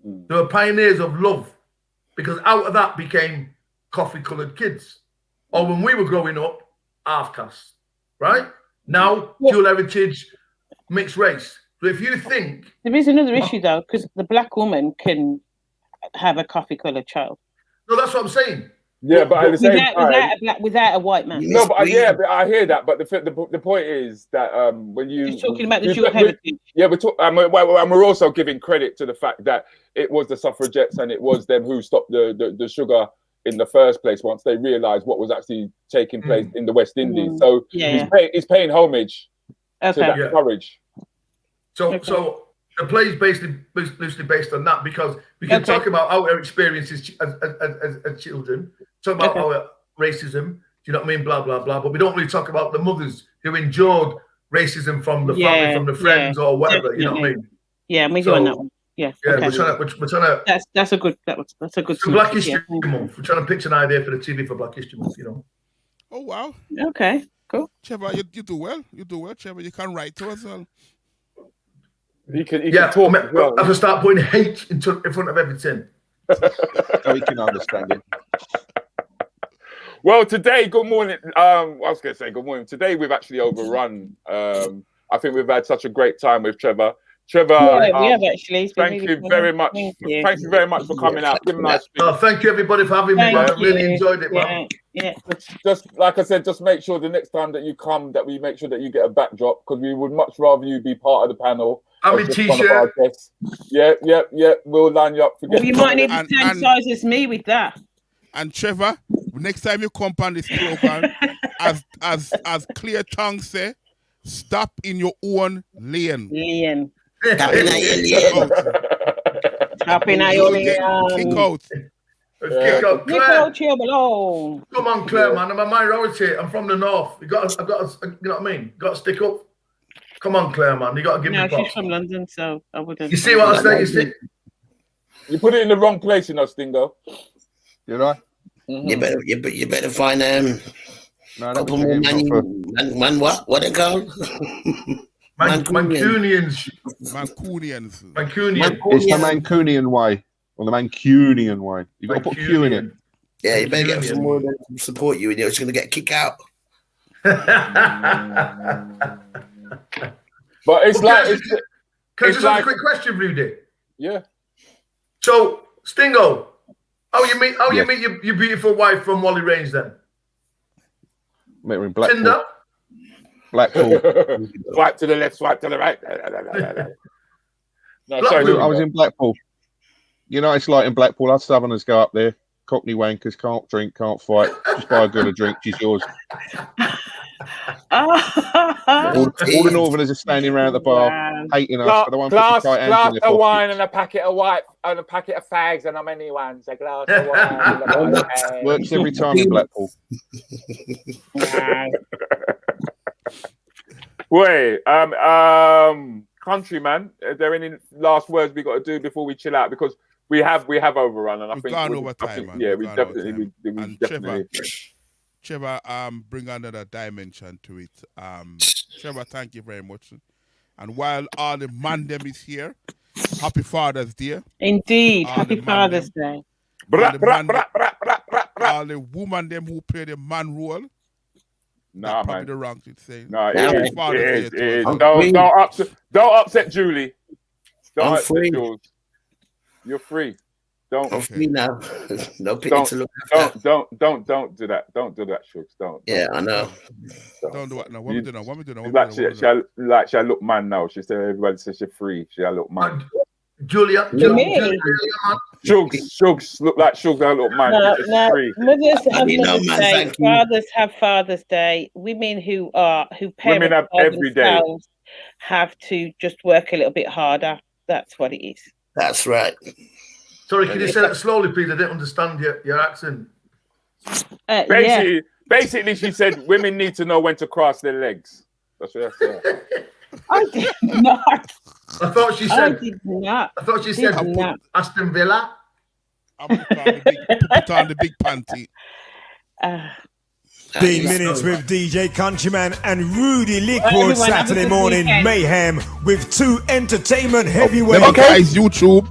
They were pioneers of love, because out of that became Coffee Coloured Kids. Or when we were growing up, half caste, right? Now, dual heritage, mixed race. So if you think... There is another issue, though, because the black woman can have a coffee-coloured child. No, that's what I'm saying. Yeah, but at the same time... Without a white man. No, but I hear that. But the point is that when you... You're talking about the dual heritage. Yeah, and we're also giving credit to the fact that it was the suffragettes and it was them who stopped the sugar in the first place once they realised what was actually taking place in the West Indies. So he's paying homage to that courage. So the play is loosely based on that, because we can talk about our experiences as children, talk about our racism, do you know what I mean, blah, blah, blah, but we don't really talk about the mothers who endured racism from the family, from the friends or whatever, definitely. You know what I mean? Yeah, I'm with you on that one. Yeah, we're trying to. That's a good. That's a good. Black History Month. We're trying to pitch an idea for the TV for Black History Month. You know. Oh wow. Okay. Cool. Trevor, you do well. You do well, Trevor. You can write to us. You can talk. I have to start putting hate in front of everything. So we can understand it. Well, today, good morning. I was going to say good morning. Today, we've actually overrun. I think we've had such a great time with Trevor. Trevor, we have actually. Thank you very much. Thank you very much for coming out. Give him a nice thank you, everybody, for having me. I really enjoyed it, man. Yeah. Just like I said, just make sure the next time that you come, that we make sure that you get a backdrop, because we would much rather you be part of the panel. I'm in t-shirt. Yeah. We'll line you up. You might need the same size as me with that. And Trevor, next time you come on this program, as Clear Tongue say, stop in your own lane. Stop in your lane. Kick out. Kick out, Claire. Come on, Claire, man. I'm a minority. I'm from the north. I've got to, you know what I mean? Got to stick up. Come on, Claire, man. You got to give me props. She's from London, so I wouldn't. You see what I say? You put it in the wrong place, you know, Stingo. You're right. Mm-hmm. You better find couple more man. What they call? Mancunians. It's the Mancunian way, or the Mancunian way. You got to put Q in it. Yeah, you better get some more to support you, and you're just going to get kicked out. But it's Well, like can I it's just like ask a quick question, Rudi? yeah. So, Stingo, how you meet Yes. your beautiful wife from Wally Range then? Met her in Blackpool. Tinder? Blackpool. Swipe to the left, swipe to the right. No, sorry, Blackpool. I was in Blackpool. You know, it's like in Blackpool, us Southerners go up there, Cockney wankers, can't drink, can't fight. Just buy a girl a drink, she's yours. All the Northerners are standing around the bar, hating us for the one glass tight hands in their of wine pockets. and a packet of white and a packet of fags and how many ones? A glass of wine. And a packet. Works every time in Blackpool. Wait, countryman, are there any last words we got to do before we chill out? Because we have overrun, and I We've think gone over time, man. Yeah, We've we gone over definitely, time. we And definitely. Trevor, bring another dimension to it. Trevor, thank you very much. And while all the man them is here, happy Father's Day. Indeed, All happy the man Father's them. Day. All the woman them who play the man role. Nah, probably man. the wrong thing to say. No, it Happy is. Father's Day to us. Don't upset Julie. Don't I'm upset free. Jules. You're free. Don't. I'm free now. No pity to look after. Don't do that. Don't do that, Shugs. Don't. Yeah, I know. Don't do what now. What we do now? What we do now? She look man now. She said everybody says she's free. She look man. Julia. Shugs look like Shugs. I look man. No, free. mothers have mean, no, Mother's man, Day. thank you. Fathers have Father's Day. Women who parent Women have by every day. themselves have to just work a little bit harder. That's what it is. That's right. Sorry, can you say that slowly, please? I didn't understand your accent. Basically, she said women need to know when to cross their legs. That's what I said. I did not. I thought she said. I did not. I thought she said Aston Villa. I put on the big panty. 15 minutes with DJ Countryman and Rudi Lickwood Saturday morning mayhem with two entertainment heavyweights. Remember, guys, YouTube,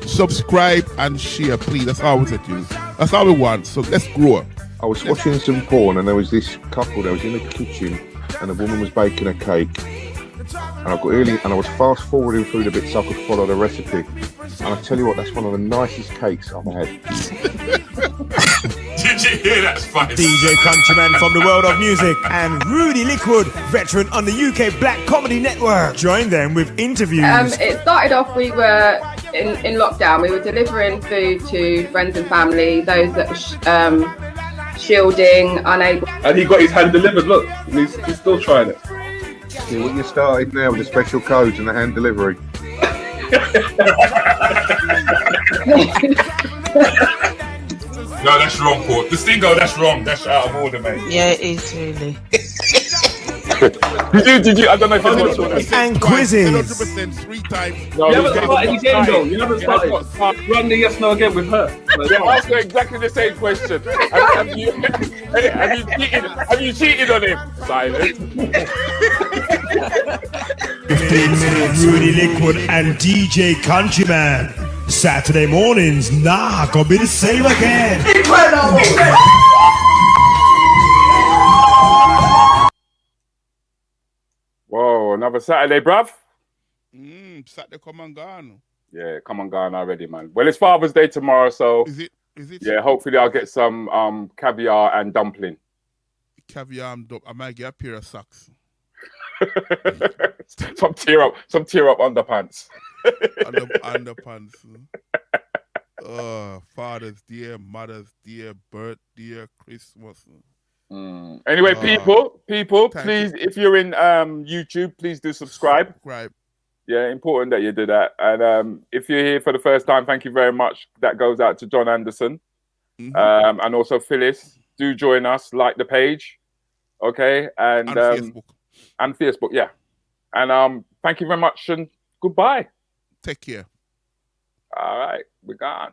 subscribe and share, please. That's all we do. That's all we want. So let's grow. I was watching some porn and there was this couple that was in the kitchen and the woman was baking a cake. And I got and I was fast forwarding through the bits so I could follow the recipe. And I tell you what, that's one of the nicest cakes I've had. Did you hear that, Spice? DJ Countryman from the world of music and Rudi Lickwood Veteran on the UK Black Comedy Network. Join them with interviews. It started off, we were in lockdown. We were delivering food to friends and family, those that were shielding, unable. And he got his hand delivered, look. He's still trying it. See what you started now with the special codes and the hand delivery. No, that's wrong, Paul. The Stingo, that's wrong. That's out of order, mate. Yeah, it is really. Did you? I don't know if it's and quizzes. 100% 3 times. No, you haven't started again, though. You haven't started. Run the yes no again with her. Ask her exactly the same question. Have you cheated on him? Silence. 15 minutes Rudi Lickwood and DJ Countryman. Saturday mornings, gonna be the same again. Whoa, another Saturday, bruv. Saturday come and gone. Yeah, come and gone already, man. Well, it's Father's Day tomorrow, so Is it? yeah, hopefully I'll get some caviar and dumpling. Caviar and I might get a pair of socks. some tear up underpants. Underpants. Father's Day, Mother's Day, birthday, Christmas. Anyway, people, please, if you're in YouTube, please do subscribe. Yeah, important that you do that. And if you're here for the first time, thank you very much. That goes out to John Anderson. And also Phyllis. Do join us, like the page. Okay. And Facebook. And Facebook, yeah. And thank you very much and goodbye. Take care. All right, we're gone.